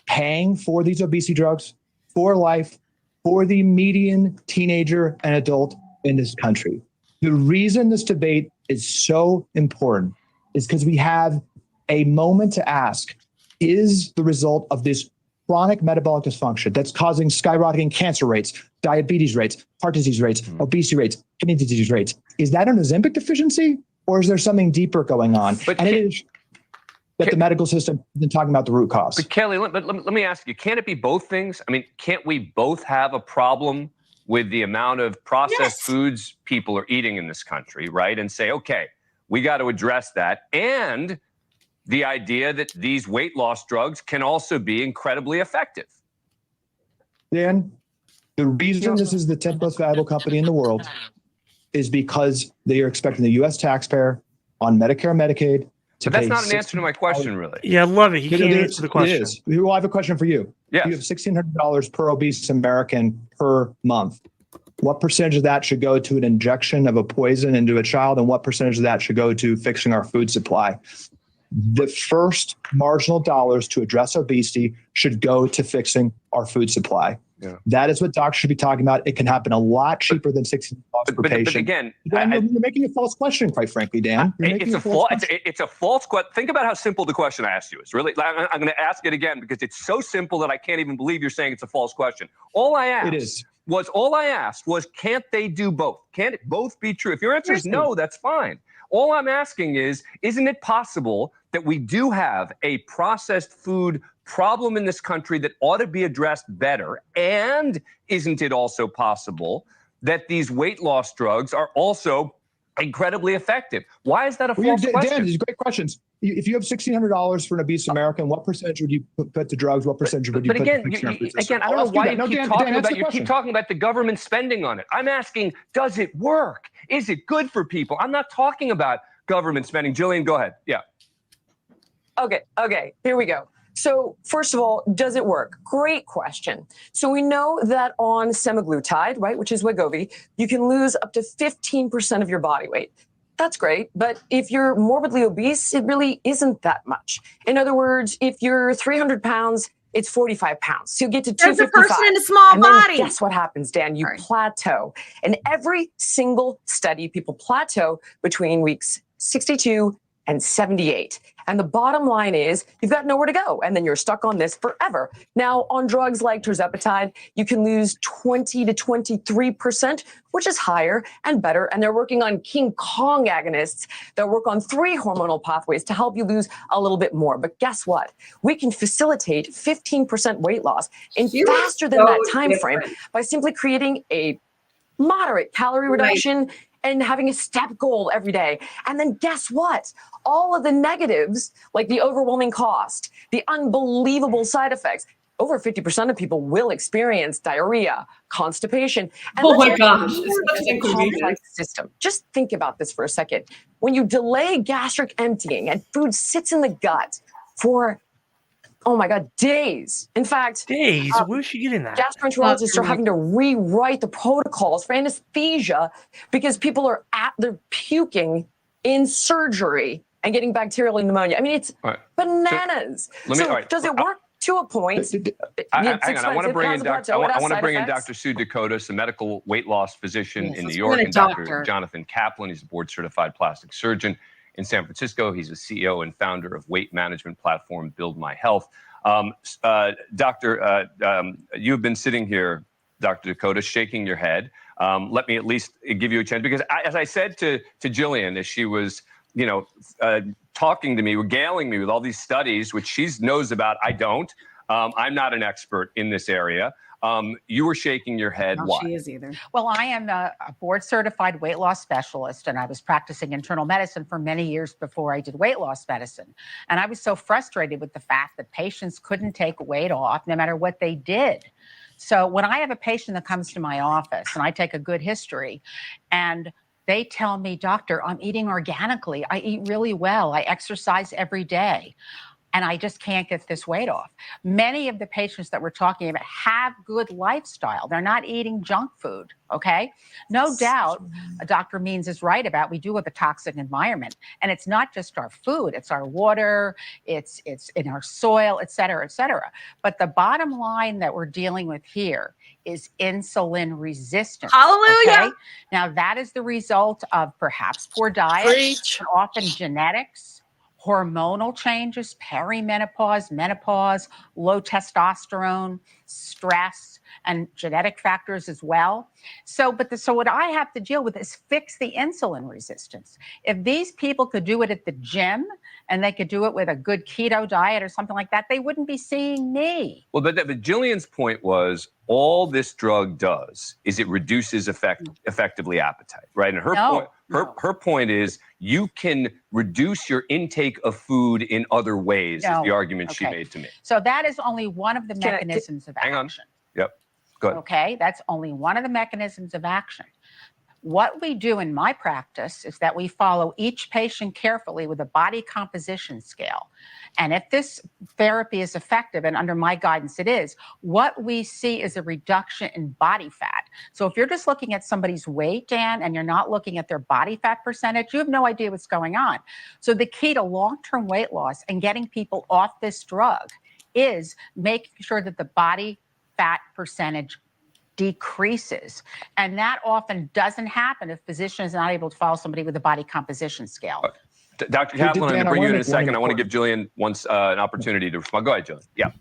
paying for these obesity drugs for life for the median teenager and adult in this country. The reason this debate is so important is because we have a moment to ask, is the result of this chronic metabolic dysfunction that's causing skyrocketing cancer rates, diabetes rates, heart disease rates, obesity rates, kidney disease rates, is that an Ozempic deficiency or is there something deeper going on? And it is that the medical system isn't talking about the root cause. But Kelly, let me ask you, can it be both things? I mean, can't we both have a problem with the amount of processed foods people are eating in this country, right? And say, okay, we got to address that. And the idea that these weight loss drugs can also be incredibly effective. Dan, the reason this is the 10th most valuable company in the world is because they are expecting the U.S. taxpayer on Medicare and Medicaid. But that's not an answer to my question, really. Yeah, I love it. He can't answer the question. Well, I have a question for you. Yes. You have $1,600 per obese American per month. What percentage of that should go to an injection of a poison into a child, and what percentage of that should go to fixing our food supply? The first marginal dollars to address obesity should go to fixing our food supply. Yeah. That is what doctors should be talking about. It can happen a lot cheaper than $60 per patient. But again, you're making a false question, quite frankly, Dan. It's a false question. Think about how simple the question I asked you is. Really, I'm going to ask it again because it's so simple that I can't even believe you're saying it's a false question. All I asked was, can't they do both? Can't it both be true? If your answer is no, that's fine. All I'm asking is, isn't it possible that we do have a processed food problem in this country that ought to be addressed better? And isn't it also possible that these weight loss drugs are also incredibly effective? Why is that a false question? Dan, these are great questions. If you have $1,600 for an obese American, what percentage would you put to drugs? What percentage would you put to fixing our food system? I don't know why you keep talking about the government spending on it. I'm asking, does it work? Is it good for people? I'm not talking about government spending. Jillian, go ahead. Yeah. Okay, here we go. So first of all, does it work? Great question. So we know that on semaglutide, right, which is Wegovy, you can lose up to 15% of your body weight. That's great. But if you're morbidly obese, it really isn't that much. In other words, if you're 300 pounds, it's 45 pounds. So you get to 255. There's a person in a small body. Guess what happens, Dan? You plateau. In every single study, people plateau between weeks 62 and 78. And the bottom line is you've got nowhere to go. And then you're stuck on this forever. Now, on drugs like tirzepatide, you can lose 20 to 23%, which is higher and better. And they're working on King Kong agonists that work on 3 hormonal pathways to help you lose a little bit more. But guess what? We can facilitate 15% weight loss in faster than that time frame by simply creating a moderate calorie reduction and having a step goal every day. And then guess what? All of the negatives, like the overwhelming cost, the unbelievable side effects, over 50% of people will experience diarrhea, constipation. And oh my gosh, it's a complex system. Just think about this for a second. When you delay gastric emptying and food sits in the gut for, oh my God, days. In fact, days. Where's she getting that? Gastroenterologists are having to rewrite the protocols for anesthesia because people are they're puking in surgery and getting bacterial pneumonia. I mean, it's bananas. Does it work to a point? Hang on. I want to bring in Dr. Sue Dakotas, a medical weight loss physician in New York, and Dr. Jonathan Kaplan. He's a board-certified plastic surgeon in San Francisco. He's the CEO and founder of weight management platform Build My Health. Doctor, you've been sitting here, Dr. Dakota, shaking your head. Let me at least give you a chance, because as I said to Jillian, as she was, talking to me, regaling me with all these studies, which she knows about, I don't. I'm not an expert in this area. You were shaking your head. No, Why? she is either. Well, I am a board-certified weight loss specialist, and I was practicing internal medicine for many years before I did weight loss medicine. And I was so frustrated with the fact that patients couldn't take weight off no matter what they did. So when I have a patient that comes to my office and I take a good history and they tell me, doctor, I'm eating organically. I eat really well. I exercise every day. And I just can't get this weight off. Many of the patients that we're talking about have good lifestyle. They're not eating junk food, okay? No doubt, Dr. Means is right about we do have a toxic environment. And it's not just our food, it's our water, it's in our soil, et cetera, et cetera. But the bottom line that we're dealing with here is insulin resistance. Hallelujah. Okay? Now, that is the result of perhaps poor diet, often genetics, hormonal changes, perimenopause, menopause, low testosterone, stress, and genetic factors as well. So what I have to deal with is fix the insulin resistance. If these people could do it at the gym and they could do it with a good keto diet or something like that, they wouldn't be seeing me. Well, but Jillian's point was all this drug does is it reduces effectively appetite, right? And her point is you can reduce your intake of food in other ways, is the argument she made to me. So that is only one of the mechanisms of action. Hang on. Yep. Good. Okay, that's only one of the mechanisms of action. What we do in my practice is that we follow each patient carefully with a body composition scale. And if this therapy is effective, and under my guidance it is, what we see is a reduction in body fat. So if you're just looking at somebody's weight, Dan, and you're not looking at their body fat percentage, you have no idea what's going on. So the key to long-term weight loss and getting people off this drug is making sure that the body fat percentage decreases. And that often doesn't happen if physician is not able to follow somebody with a body composition scale. Dr. Kaplan, I'm going to bring you in a second. I want to give Jillian an opportunity to respond. Go ahead, Jillian. Yeah.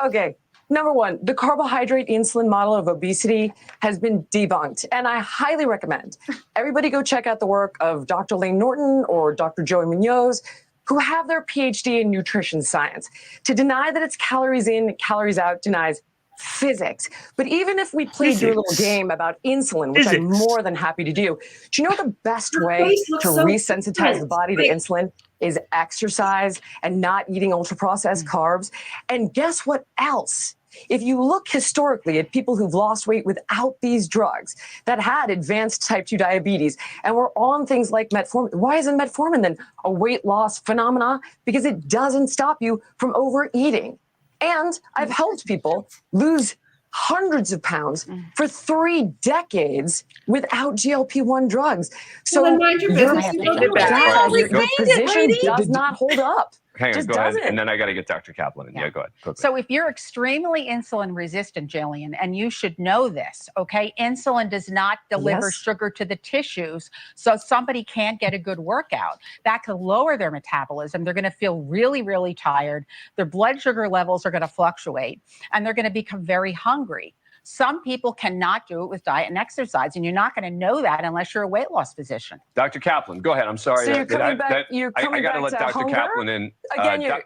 Okay. Number one, the carbohydrate insulin model of obesity has been debunked. And I highly recommend everybody go check out the work of Dr. Lane Norton or Dr. Joey Munoz, who have their PhD in nutrition science. To deny that it's calories in, calories out denies physics. But even if we played your little game about insulin, which I'm more than happy to do you know the best way to resensitize the body to insulin is exercise and not eating ultra-processed carbs? And guess what else? If you look historically at people who've lost weight without these drugs that had advanced type 2 diabetes and were on things like metformin, why isn't metformin then a weight loss phenomena? Because it doesn't stop you from overeating. And I've helped people lose hundreds of pounds for 3 decades without GLP-1 drugs. So well, mind your business. Your position does not hold up. Hang on, go ahead. And then I got to get Dr. Kaplan in. Yeah, go ahead. Quickly. So if you're extremely insulin resistant, Jillian, and you should know this, okay, insulin does not deliver sugar to the tissues, so somebody can't get a good workout. That could lower their metabolism. They're going to feel really, really tired. Their blood sugar levels are going to fluctuate, and they're going to become very hungry. Some people cannot do it with diet and exercise, and you're not going to know that unless you're a weight loss physician. Dr. Kaplan, go ahead. I'm sorry. So you're coming back, I got to let Dr. Kaplan in. Again,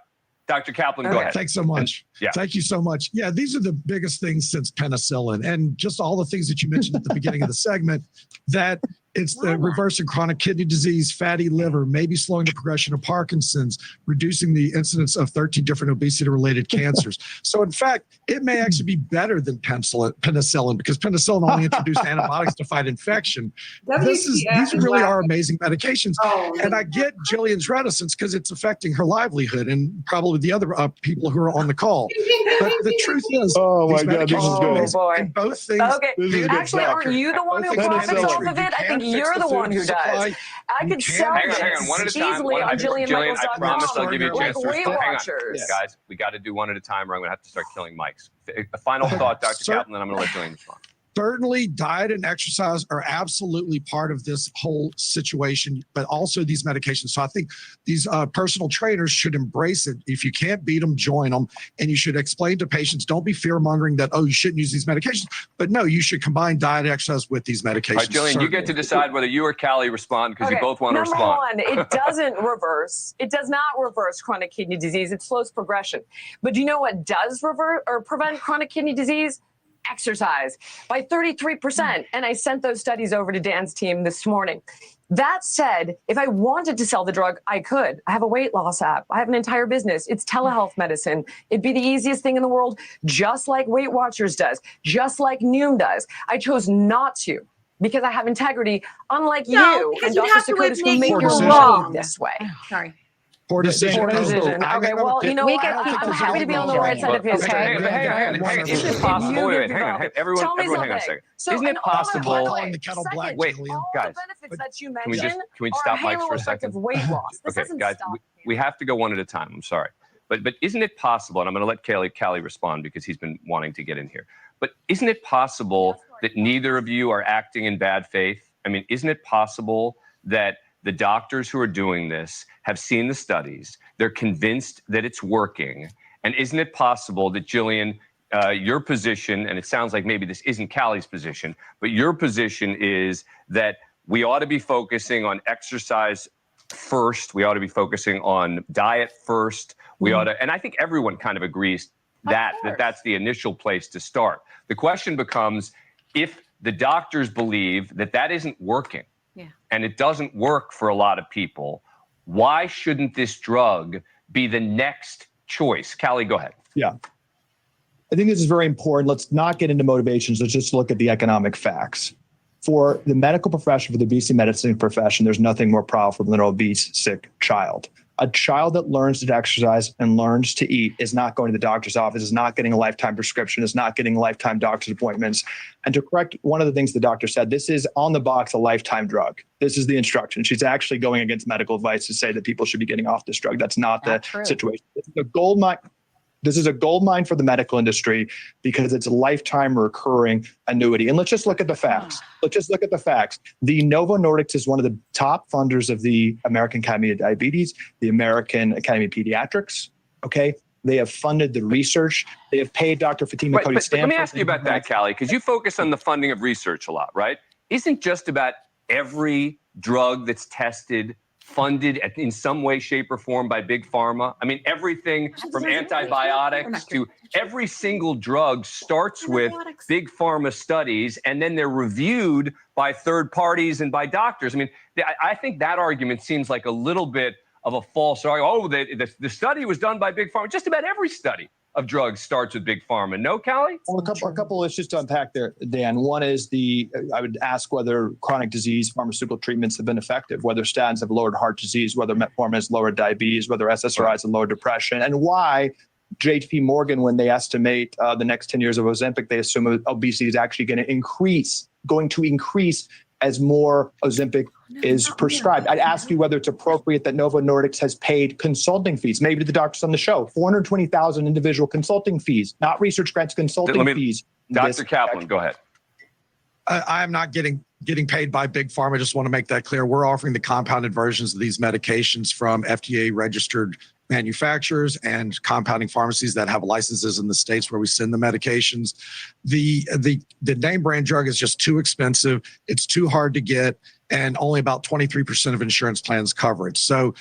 Dr. Kaplan, go ahead. Thanks so much. Thank you so much. Yeah, these are the biggest things since penicillin, and just all the things that you mentioned at the beginning of the segment, that it's the reversing chronic kidney disease, fatty liver, maybe slowing the progression of Parkinson's, reducing the incidence of 13 different obesity-related cancers. So in fact, it may actually be better than penicillin because penicillin only introduced antibiotics to fight infection. These really are amazing medications. And I get Jillian's reticence because it's affecting her livelihood and probably the other people who are on the call. But the truth is, oh my God, this is good. And both things. Okay, actually, aren't you the one who profits off of it? I think you're the one who does. I could sell this easily on Jillian, I promise I'll give you a chance to respond. Hang on, Yes. guys. We got to do one at a time, or I'm going to have to start killing mics. A final thought, Dr. Kaplan, then I'm going to let Jillian respond. Certainly, diet and exercise are absolutely part of this whole situation, but also these medications. So I think these personal trainers should embrace it. If you can't beat them, join them. And you should explain to patients, don't be fear-mongering that, you shouldn't use these medications. But no, you should combine diet and exercise with these medications. All right, Jillian, certainly. you get to decide whether you or Callie respond because you both want to respond. Number one, it doesn't reverse. It does not reverse chronic kidney disease. It slows progression. But do you know what does reverse or prevent chronic kidney disease? Exercise by 33%. And I sent those studies over to Dan's team this morning. That said, if I wanted to sell the drug, I could. I have a weight loss app. I have an entire business. It's telehealth medicine. It'd be the easiest thing in the world, just like Weight Watchers does, just like Noom does. I chose not to because I have integrity, unlike you and Dr. Sakotis, who make you wrong this way. Sorry. Poor decision. Okay, well, you know what? I'm happy to be on the right side of history. Hang on. Isn't it possible? Wait, hang on. Everyone, hang on a second. Isn't it possible? Wait, guys. Can we stop mics for a second? Okay, guys, we have to go one at a time. I'm sorry. But isn't it possible, and I'm going to let Callie respond because he's been wanting to get in here. But isn't it possible that neither of you are acting in bad faith? I mean, isn't it possible that the doctors who are doing this have seen the studies, they're convinced that it's working, and isn't it possible that, Jillian, your position, and it sounds like maybe this isn't Callie's position, but your position is that we ought to be focusing on exercise first, we ought to be focusing on diet first, we ought to, and I think everyone kind of agrees that that's the initial place to start. The question becomes, if the doctors believe that that isn't working, and it doesn't work for a lot of people, why shouldn't this drug be the next choice? Callie, go ahead. Yeah. I think this is very important. Let's not get into motivations. Let's just look at the economic facts. For the medical profession, for the obesity medicine profession, there's nothing more powerful than an obese, sick child. A child that learns to exercise and learns to eat is not going to the doctor's office, is not getting a lifetime prescription, is not getting lifetime doctor's appointments. And to correct one of the things the doctor said, this is on the box a lifetime drug. This is the instruction. She's actually going against medical advice to say that people should be getting off this drug. That's not the situation. This is a gold mine. This is a gold mine for the medical industry because it's a lifetime recurring annuity. And let's just look at the facts. The Novo Nordisk is one of the top funders of the American Academy of Diabetes, the American Academy of Pediatrics. Okay. They have funded the research. They have paid Dr. Fatima Cody Stanford. Let me ask you about that, Callie, because you focus on the funding of research a lot, right? Isn't just about every drug that's tested funded in some way, shape, or form by Big Pharma? I mean, everything from antibiotics to every single drug starts with Big Pharma studies, and then they're reviewed by third parties and by doctors. I mean, I think that argument seems like a little bit of a false argument. Oh, the study was done by Big Pharma. Just about every study of drugs starts with Big Pharma. No, Callie? Well, a couple, let's just unpack there, Dan. One is I would ask whether chronic disease pharmaceutical treatments have been effective, whether statins have lowered heart disease, whether metformin has lowered diabetes, whether SSRIs have lowered depression, and why JP Morgan, when they estimate the next 10 years of Ozempic, they assume obesity is actually going to increase as more Ozempic is prescribed. I'd ask you whether it's appropriate that Novo Nordisk has paid consulting fees, maybe to the doctors on the show, 420,000 individual consulting fees, not research grants, consulting fees. Dr. Kaplan, go ahead. I'm not getting paid by Big Pharma. I just want to make that clear. We're offering the compounded versions of these medications from FDA registered manufacturers and compounding pharmacies that have licenses in the states where we send the medications. The name brand drug is just too expensive. It's too hard to get, and only about 23% of insurance plans cover it. So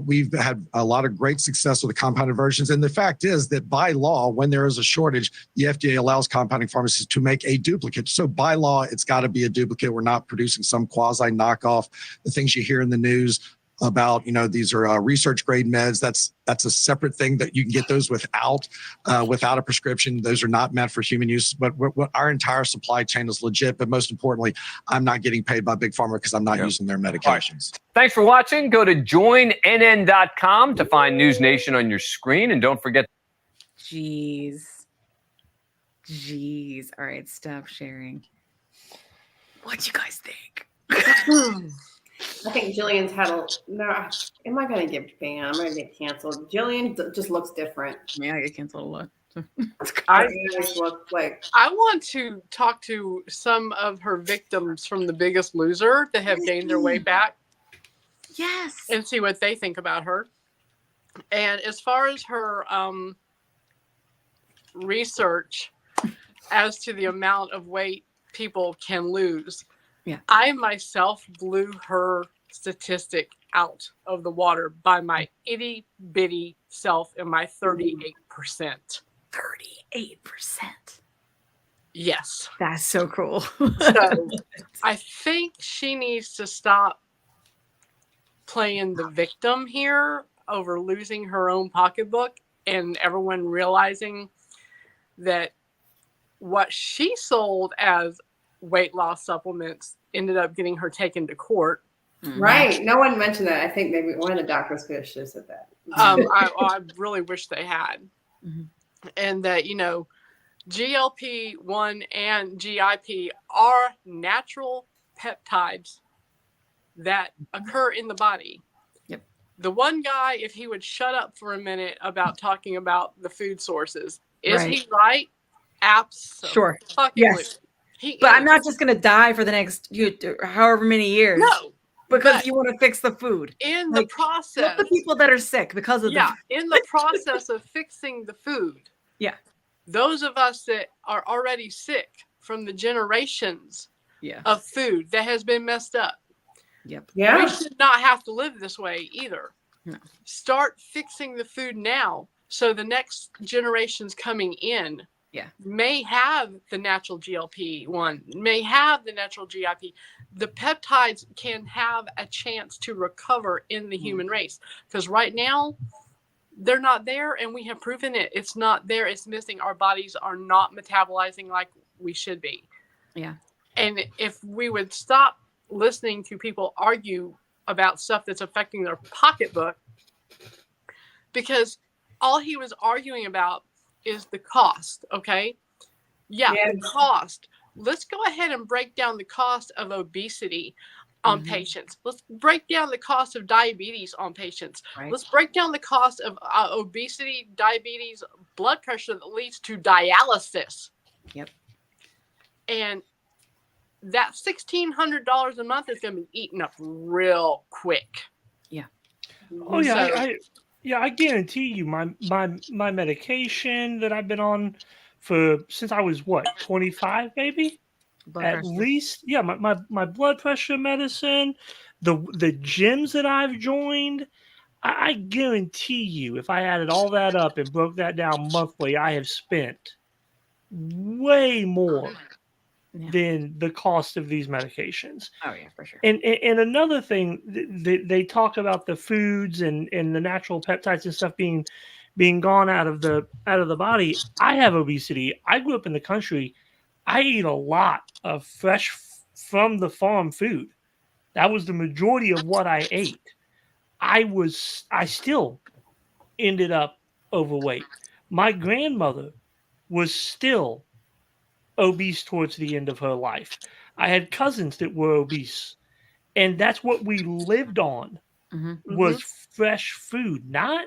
we've had a lot of great success with the compounded versions. And the fact is that by law, when there is a shortage, the FDA allows compounding pharmacies to make a duplicate. So by law, it's got to be a duplicate. We're not producing some quasi knockoff. The things you hear in the news about, these are research grade meds. That's a separate thing that you can get those without a prescription. Those are not meant for human use, but our entire supply chain is legit. But most importantly, I'm not getting paid by Big Pharma because I'm not using their medications. Right. Thanks for watching. Go to joinnn.com to find News Nation on your screen. And don't forget. Jeez. All right. Stop sharing. What you guys think? I think Jillian's am I going to get banned? I'm going to get canceled. Jillian just looks different. Yeah, I get canceled a lot. I want to talk to some of her victims from The Biggest Loser that have gained their way back. Yes. And see what they think about her. And as far as her research as to the amount of weight people can lose, I myself blew her statistic out of the water by my itty bitty self and my 38%. 38%. Yes. That's so cool. So I think she needs to stop playing the victim here over losing her own pocketbook and everyone realizing that what she sold as weight loss supplements ended up getting her taken to court. Right. No one mentioned that. I think maybe one of the doctors could have said that. I really wish they had. Mm-hmm. And that, GLP-1 and GIP are natural peptides that occur in the body. Yep. The one guy, if he would shut up for a minute about talking about the food sources, is he right? Absolutely. Sure. Yes. But I'm not just going to die for the next however many years. No. Because you want to fix the food. In the process. The people that are sick because of that. In the process of fixing the food. Yeah. Those of us that are already sick from the generations of food that has been messed up. Yep. Yeah. We should not have to live this way either. No. Start fixing the food now so the next generations coming in may have the natural GLP-1, may have the natural GIP. The peptides can have a chance to recover in the human race because right now they're not there and we have proven it. It's not there. It's missing. Our bodies are not metabolizing like we should be. Yeah. And if we would stop listening to people argue about stuff that's affecting their pocketbook, because all he was arguing about is the cost, okay? Yeah, the cost. Let's go ahead and break down the cost of obesity on patients. Let's break down the cost of diabetes on patients. Right. Let's break down the cost of obesity, diabetes, blood pressure that leads to dialysis. Yep. And that $1,600 a month is going to be eaten up real quick. Yeah. Oh yeah, I guarantee you, my medication that I've been on since I was 25, maybe. At least, yeah, my blood pressure medicine, the gyms that I've joined, I guarantee you, if I added all that up and broke that down monthly, I have spent way more than the cost of these medications. Oh yeah, for sure. And another thing, they talk about the foods and the natural peptides and stuff being gone out of the body. I have obesity. I grew up in the country. I eat a lot of fresh from the farm food. That was the majority of what I ate. I still ended up overweight. My grandmother was still obese towards the end of her life. I had cousins that were obese, and that's what we lived on was fresh food, not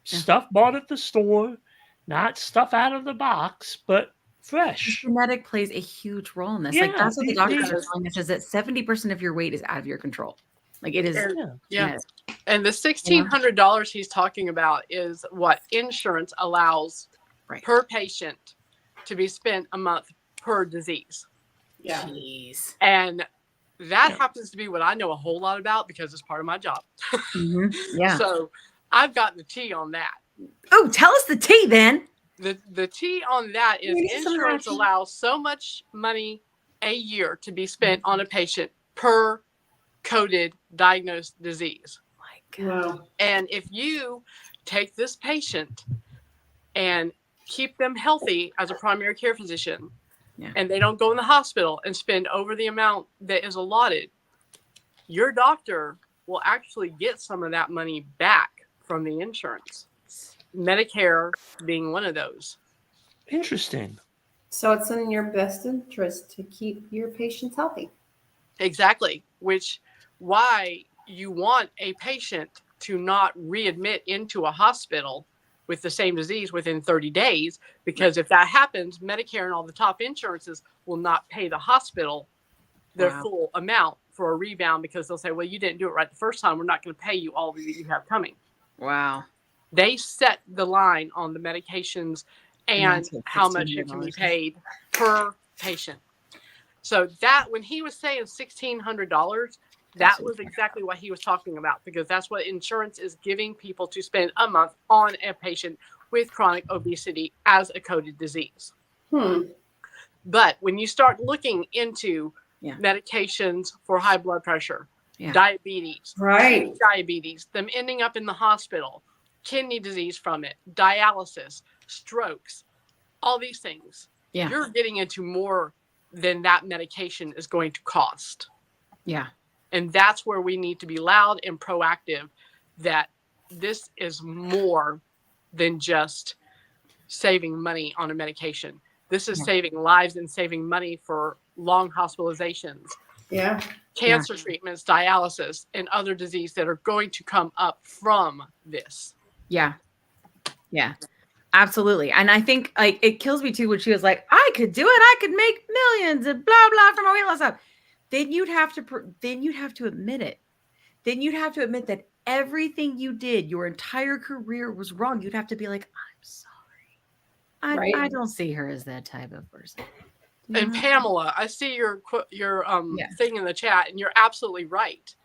stuff bought at the store, not stuff out of the box, but fresh. Genetic plays a huge role in this. Yeah, like that's what the doctors are telling us, is that 70% of your weight is out of your control. Like it is. Yeah. And the $1,600 he's talking about is what insurance allows per patient to be spent a month per disease. Yeah. Jeez. And that happens to be what I know a whole lot about because it's part of my job. Yeah. So I've got the tea on that. Oh, tell us the tea then. The tea on that is insurance allows so much money a year to be spent on a patient per coded diagnosed disease. My God. Wow. And if you take this patient and keep them healthy as a primary care physician, and they don't go in the hospital and spend over the amount that is allotted, your doctor will actually get some of that money back from the insurance. Medicare being one of those. Interesting. So it's in your best interest to keep your patients healthy. Exactly. Why you want a patient to not readmit into a hospital with the same disease within 30 days, because if that happens, Medicare and all the top insurances will not pay the hospital their full amount for a rebound, because they'll say, well, you didn't do it right the first time. We're not going to pay you all that you have coming. Wow. They set the line on the medications and how much it can be paid per patient. So that when he was saying $1,600, that was exactly what he was talking about, because that's what insurance is giving people to spend a month on a patient with chronic obesity as a coded disease. But when you start looking into medications for high blood pressure, diabetes, diabetes, them ending up in the hospital, kidney disease from it, dialysis, strokes, all these things, you're getting into more than that medication is going to cost. Yeah. And that's where we need to be loud and proactive, that this is more than just saving money on a medication. This is saving lives and saving money for long hospitalizations, cancer treatments, dialysis, and other disease that are going to come up from this. Yeah. Yeah. Absolutely. And I think like it kills me too when she was like, I could do it. I could make millions and blah, blah from my weight loss stuff. Then you'd have to admit it. Then you'd have to admit that everything you did, your entire career was wrong. You'd have to be like, I'm sorry. I don't see her as that type of person. And Pamela, I see your thing in the chat, and you're absolutely right.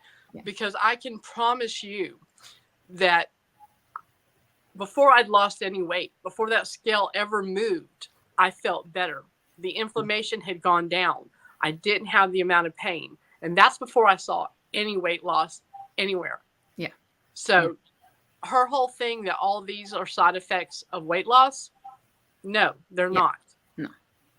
Because I can promise you that before I'd lost any weight, before that scale ever moved, I felt better. The inflammation had gone down. I didn't have the amount of pain. And that's before I saw any weight loss anywhere. Yeah. So her whole thing that all these are side effects of weight loss, no, they're not. No.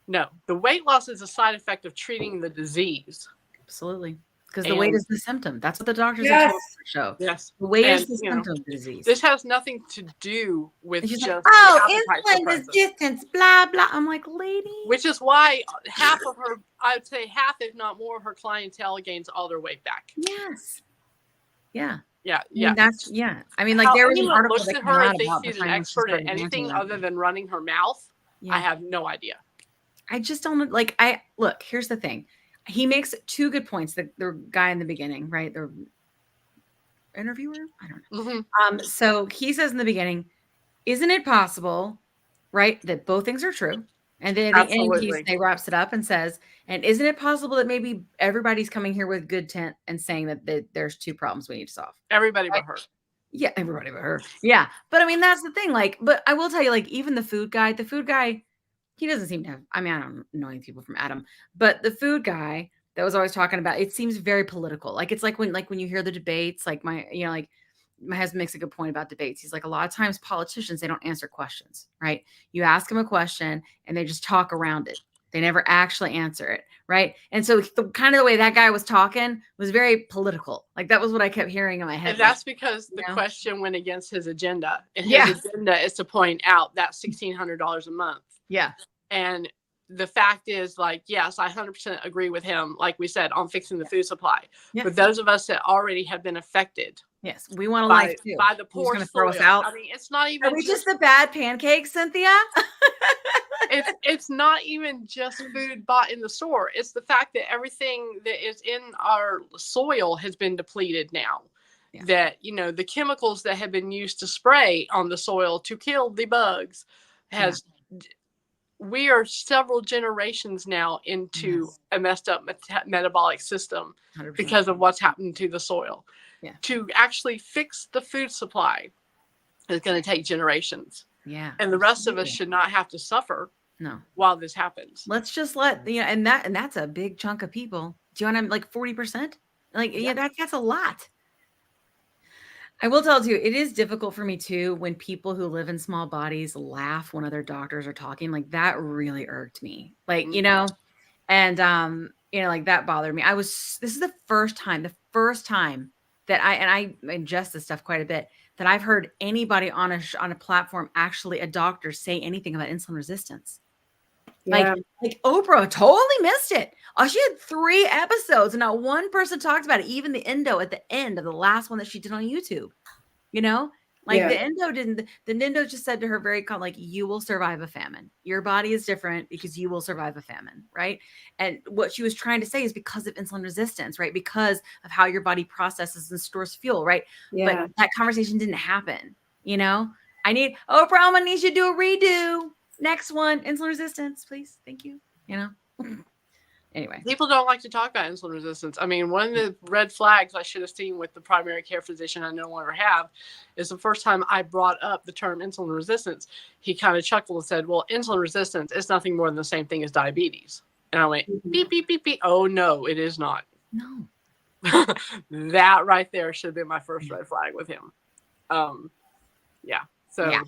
No, the weight loss is a side effect of treating the disease. Absolutely. Because the weight is the symptom. That's what the doctors have told us to show. Yes. The weight And, is the symptom of the disease. This has nothing to do with And she's just like, the appetite insulin suppressant. resistance, blah, blah. I'm like, lady. Which is why half of her, I'd say half, if not more, of her clientele gains all their weight back. Yes. Yeah. Yeah. I mean, I mean, like there was an article looks that at came her out if they about see the an time when she expert at started anything dancing. other than running her mouth. I have no idea. I just don't like. Look. Here's the thing. He makes two good points. The guy in the beginning, right? The interviewer. I don't know. Mm-hmm. So he says in the beginning, "Isn't it possible, right, that both things are true?" And then at the end, he wraps it up and says, "And isn't it possible that maybe everybody's coming here with good intent and saying that there's two problems we need to solve?" Everybody but her. Yeah, everybody but her. Yeah, but I mean that's the thing. Like, but I will tell you, like, even the food guy, he doesn't seem to have. I mean, I don't know any people from Adam, but the food guy that was always talking about it seems very political. Like it's like when you hear the debates, like my husband makes a good point about debates. He's like, a lot of times politicians, they don't answer questions, right? You ask them a question and they just talk around it. They never actually answer it, right? And so kind of the way that guy was talking was very political. Like that was what I kept hearing in my head. And that's because the question went against his agenda. And his agenda is to point out that $1,600 a month. Yeah. And the fact is, like, yes, I 100% agree with him, like we said, on fixing the food supply. Yeah. But those of us that already have been affected. Yes, we want a life too. By the poor soil. Throw us out. I mean, it's not even. Are we just the bad pancakes, Cynthia? it's not even just food bought in the store. It's the fact that everything that is in our soil has been depleted now. Yeah. That, the chemicals that have been used to spray on the soil to kill the bugs has. Yeah. We are several generations now into a messed up metabolic system 100%. Because of what's happened to the soil. Yeah. To actually fix the food supply is going to take generations. Yeah. And the rest of us should not have to suffer. No. While this happens. Let's just and that's a big chunk of people. Do you want to like 40%? Like, that's a lot. I will tell you, it is difficult for me too when people who live in small bodies laugh when other doctors are talking. Like that really irked me. Like, and like that bothered me. This is the first time that I ingest this stuff quite a bit, that I've heard anybody on a platform, actually a doctor, say anything about insulin resistance. Yeah. Like Oprah totally missed it. She had 3 episodes and not one person talked about it. Even the endo at the end of the last one that she did on YouTube, the endo didn't. The endo just said to her very calm, like, you will survive a famine. Your body is different because you will survive a famine, right? And what she was trying to say is because of insulin resistance, right? Because of how your body processes and stores fuel, right? Yeah. But that conversation didn't happen. Oprah, I'm gonna need you to do a redo. Next one, insulin resistance, please. Thank you. Anyway. People don't like to talk about insulin resistance. I mean, one of the red flags I should have seen with the primary care physician I no longer have is the first time I brought up the term insulin resistance, he kind of chuckled and said, well, insulin resistance is nothing more than the same thing as diabetes. And I went, beep, beep, beep, beep. Oh, no, it is not. No. That right there should have been my first red flag with him. Yeah. So. Yeah.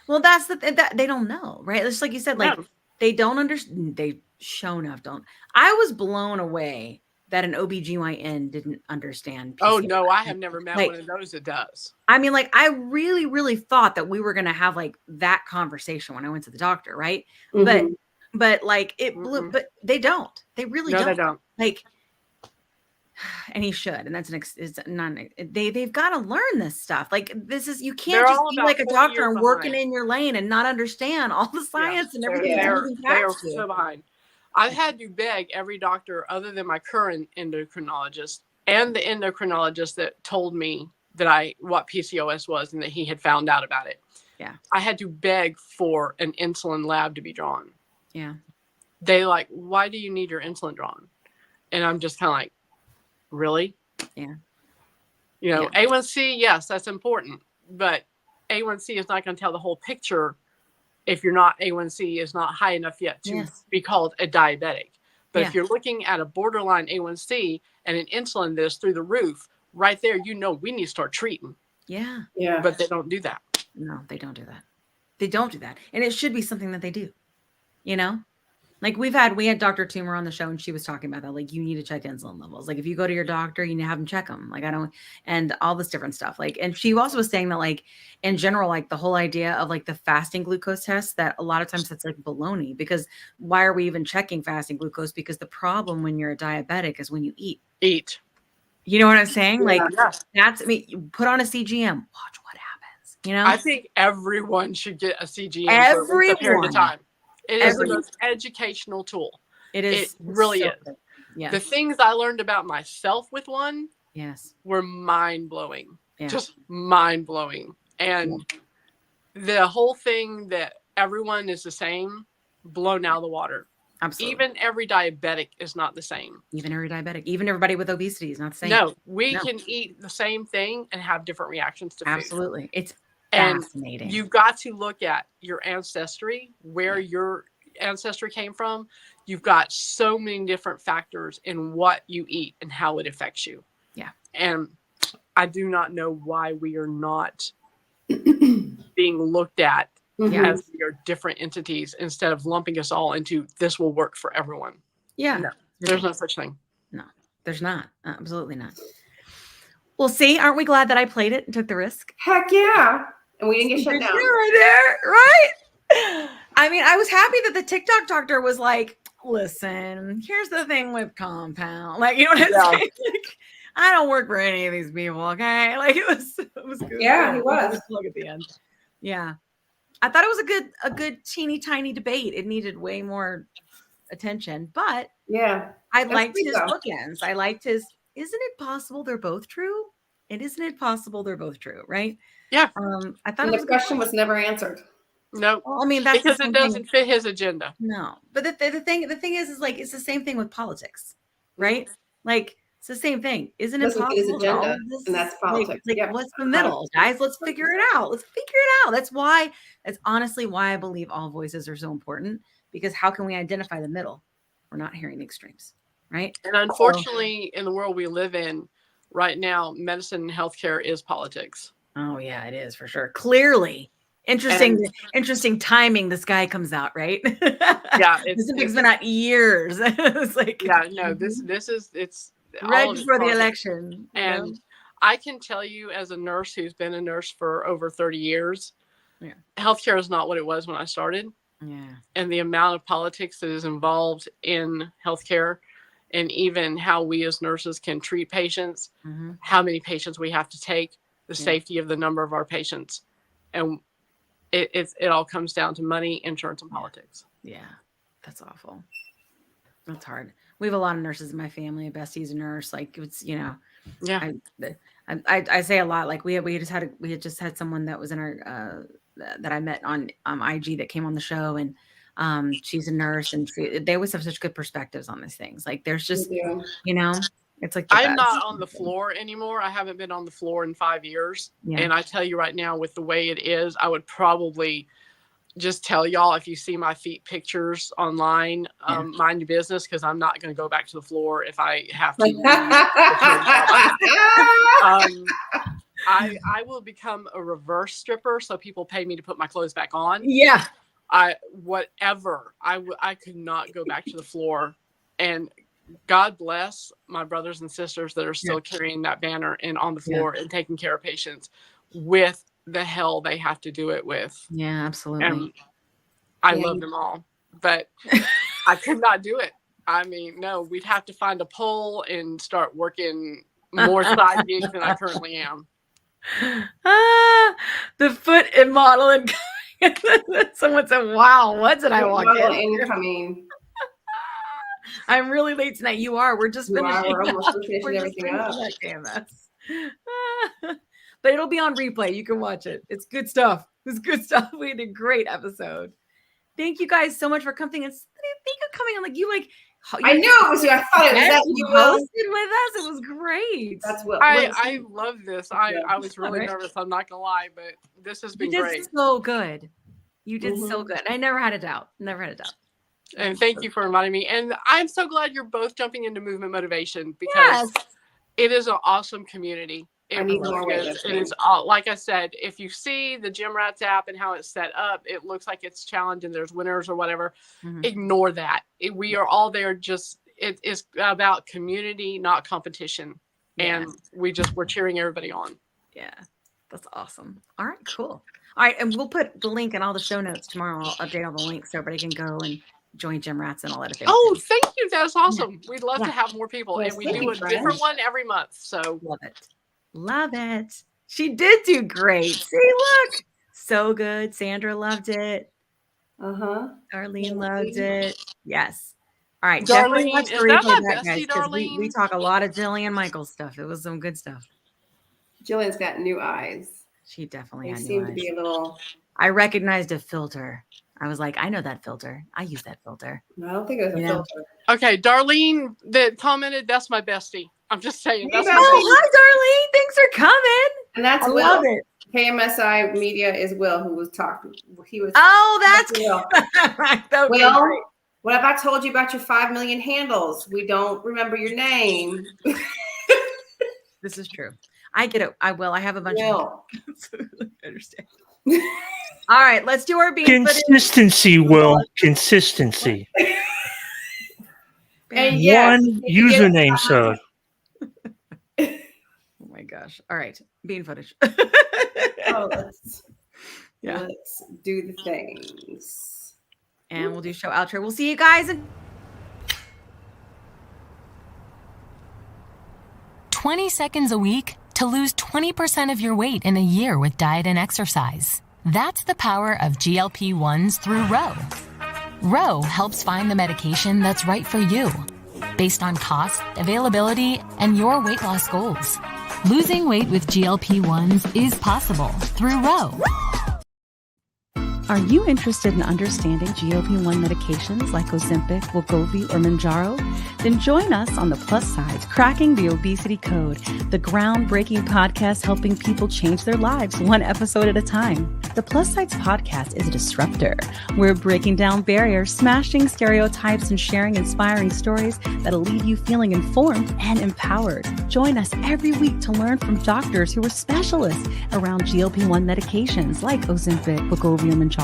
Well, that's that they don't know, right? It's like you said, like they don't understand. They show enough don't. I was blown away that an OBGYN didn't understand PCOS. Oh no, I have never met one of those that does. I mean, like I really, really thought that we were gonna have like that conversation when I went to the doctor, right? Mm-hmm. But like it blew. But they don't. They really don't. They don't. Like. And he should, and that's they've got to learn this stuff. Like this is, you can't just be like a doctor and working in your lane and not understand all the science and everything. They're so behind. I've had to beg every doctor other than my current endocrinologist and the endocrinologist that told me that what PCOS was and that he had found out about it. Yeah. I had to beg for an insulin lab to be drawn. Yeah. They like, why do you need your insulin drawn? And I'm just kind of like, really? Yeah. A1C, yes, that's important, but A1C is not going to tell the whole picture if A1C is not high enough yet to be called a diabetic. But if you're looking at a borderline A1C and an insulin that is through the roof, right there, we need to start treating. Yeah. Yeah. But they don't do that. No, they don't do that. They don't do that. And it should be something that they do, Like we had Dr. Toomer on the show and she was talking about that. Like you need to check insulin levels. Like if you go to your doctor, you need to have them check them. Like and all this different stuff. Like, and she also was saying that like in general, like the whole idea of like the fasting glucose test, that a lot of times that's like baloney, because why are we even checking fasting glucose? Because the problem when you're a diabetic is when you eat. You know what I'm saying? Like that's, I mean, you put on a CGM, watch what happens, you know? I think everyone should get a CGM for a period of time. It is the most educational tool. It is. It really is. Yeah. The things I learned about myself with one were mind-blowing. Yeah. Just mind-blowing. And the whole thing that everyone is the same, blown out of the water. Absolutely. Even every diabetic is not the same. Even every diabetic, even everybody with obesity is not the same. No, we can eat the same thing and have different reactions to food. Absolutely. It's and fascinating. You've got to look at your ancestry, where your ancestry came from. You've got so many different factors in what you eat and how it affects you. Yeah. And I do not know why we are not being looked at as we are different entities instead of lumping us all into this will work for everyone. Yeah. No, there's no such thing. No, there's not. Absolutely not. Well, see, aren't we glad that I played it and took the risk? Heck yeah. And we didn't get shut down. Right there, right? I mean, I was happy that the TikTok doctor was like, listen, here's the thing with compound. Like, you know what I'm saying? Like, I don't work for any of these people, okay? Like it was good. Yeah, he was. Look at the end. Yeah. I thought it was a good teeny tiny debate. It needed way more attention, but I liked his bookends. I liked his, isn't it possible they're both true? And isn't it possible they're both true? Right? Yeah. I thought the question was never answered. No, well, I mean that's because it doesn't fit his agenda. No, but the thing is like it's the same thing with politics, right? Like it's the same thing. Isn't it possible? His agenda, and that's politics. Like what's the middle, guys? Let's figure it out. That's honestly why I believe all voices are so important, because how can we identify the middle? We're not hearing the extremes, right? And unfortunately, in the world we live in right now, medicine and healthcare is politics. Oh yeah, it is for sure. Clearly. Interesting timing. This guy comes out, right? Yeah, it's been out years. It's like it's right before the election. And I can tell you, as a nurse who's been a nurse for over 30 years, healthcare is not what it was when I started. Yeah, and the amount of politics that is involved in healthcare, and even how we as nurses can treat patients, how many patients we have to take, the safety of the number of our patients, and it all comes down to money, insurance, and politics. Yeah, that's awful. That's hard. We have a lot of nurses in my family. Bestie's a nurse. Like it's, I say a lot. Like we had just had someone that was in our that I met on IG that came on the show, and she's a nurse, and they always have such good perspectives on these things. Like there's just it's like I'm not on the floor anymore. I haven't been on the floor in 5 years. Yeah. And I tell you right now, with the way it is, I would probably just tell y'all, if you see my feet pictures online, mind your business, because I'm not going to go back to the floor if I have to. I will become a reverse stripper, so people pay me to put my clothes back on. Yeah. I could not go back to the floor. And God bless my brothers and sisters that are still carrying that banner and on the floor and taking care of patients with the hell they have to do it with. Yeah, absolutely. And I love them all, but I could not do it. I mean, no, we'd have to find a pole and start working more side gigs than I currently am. The foot and model and someone said, "Wow, what did I walk in?" Incoming. I'm really late tonight. You are. We're just finishing. We're almost finishing everything up. But it'll be on replay. You can watch it. It's good stuff. It's good stuff. We had a great episode. Thank you guys so much for coming. And thank you for coming on. I knew it was you. I thought it was that you hosted with us. It was great. That's what I love this. I was really nervous. I'm not gonna lie, but this has been great. You did so good. You did so good. I never had a doubt. And thank you for inviting me. And I'm so glad you're both jumping into movement motivation, because it is an awesome community. I need more weightlifting. It is like I said, if you see the Gym Rats app and how it's set up, it looks like it's challenging. There's winners or whatever. Ignore that. We are all there. It is about community, not competition. And we're cheering everybody on. Yeah, that's awesome. All right, cool. All right, and we'll put the link in all the show notes tomorrow. I'll update all the links so everybody can go and join Gym Rats and all that. Oh, thank you. That's awesome. We'd love to have more people. And we do a different one every month. So love it. Love it. She did do great. See, look. So good. Sandra loved it. Darlene loved it. Yes. All right. Darlene, is that my bestie, Darlene? We talk a lot of Jillian Michaels stuff. It was some good stuff. Jillian's got new eyes. She definitely They seem to be a little. I recognized a filter. I was like, I know that filter. I use that filter. No, I don't think it was a filter. Okay, Darlene that commented, that's my bestie. I'm just saying. That's hi, Darlene. Thanks for coming. And that's I Will. love it. KMSI Media is Will who was talking. He was. Oh, that's Will. Will, what have I told you about your 5 million handles? We don't remember your name. This is true. I get it. I will. I have a bunch of. I understand. All right, let's do our consistency. Will consistency. And one username, sir. Oh my gosh! All right, bean footage. Let's do the things, and we'll do show outro. We'll see you guys in 20 seconds a week to lose 20% of your weight in a year with diet and exercise. That's the power of GLP-1s through Ro. Ro helps find the medication that's right for you, based on cost, availability, and your weight loss goals. Losing weight with GLP-1s is possible through Ro. Are you interested in understanding GLP-1 medications like Ozempic, Wegovy, or Mounjaro? Then join us on the Plus SideZ Cracking the Obesity Code, the groundbreaking podcast helping people change their lives one episode at a time. The Plus SideZ podcast is a disruptor. We're breaking down barriers, smashing stereotypes, and sharing inspiring stories that'll leave you feeling informed and empowered. Join us every week to learn from doctors who are specialists around GLP-1 medications like Ozempic, Wegovy, and Mounjaro.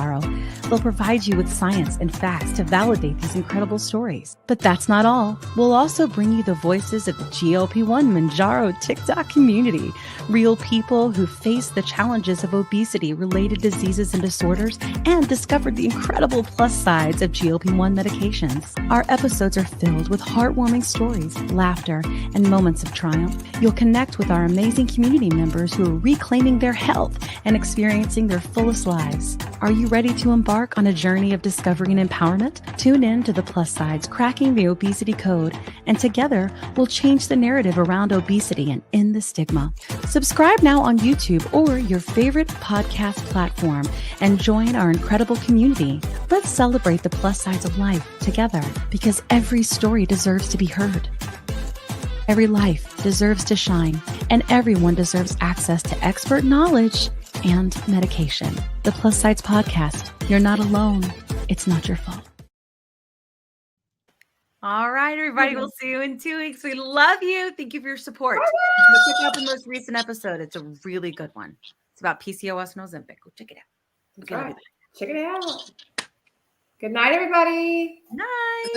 They'll provide you with science and facts to validate these incredible stories. But that's not all. We'll also bring you the voices of the GLP-1 Mounjaro TikTok community, real people who face the challenges of obesity-related diseases and disorders and discovered the incredible plus sides of GLP-1 medications. Our episodes are filled with heartwarming stories, laughter, and moments of triumph. You'll connect with our amazing community members who are reclaiming their health and experiencing their fullest lives. Are you ready to embark on a journey of discovery and empowerment? Tune in to the Plus SideZ Cracking the Obesity Code, and together we'll change the narrative around obesity and end the stigma. Subscribe now on YouTube or your favorite podcast platform and join our incredible community. Let's celebrate the plus sides of life together, because every story deserves to be heard. Every life deserves to shine, and everyone deserves access to expert knowledge and medication. The Plus SideZ podcast. You're not alone. It's not your fault. All right, everybody. We'll see you in 2 weeks. We love you. Thank you for your support. Check out the most recent episode. It's a really good one. It's about PCOS and Ozempic. Go check it out. Check it out. Good night, everybody. Night.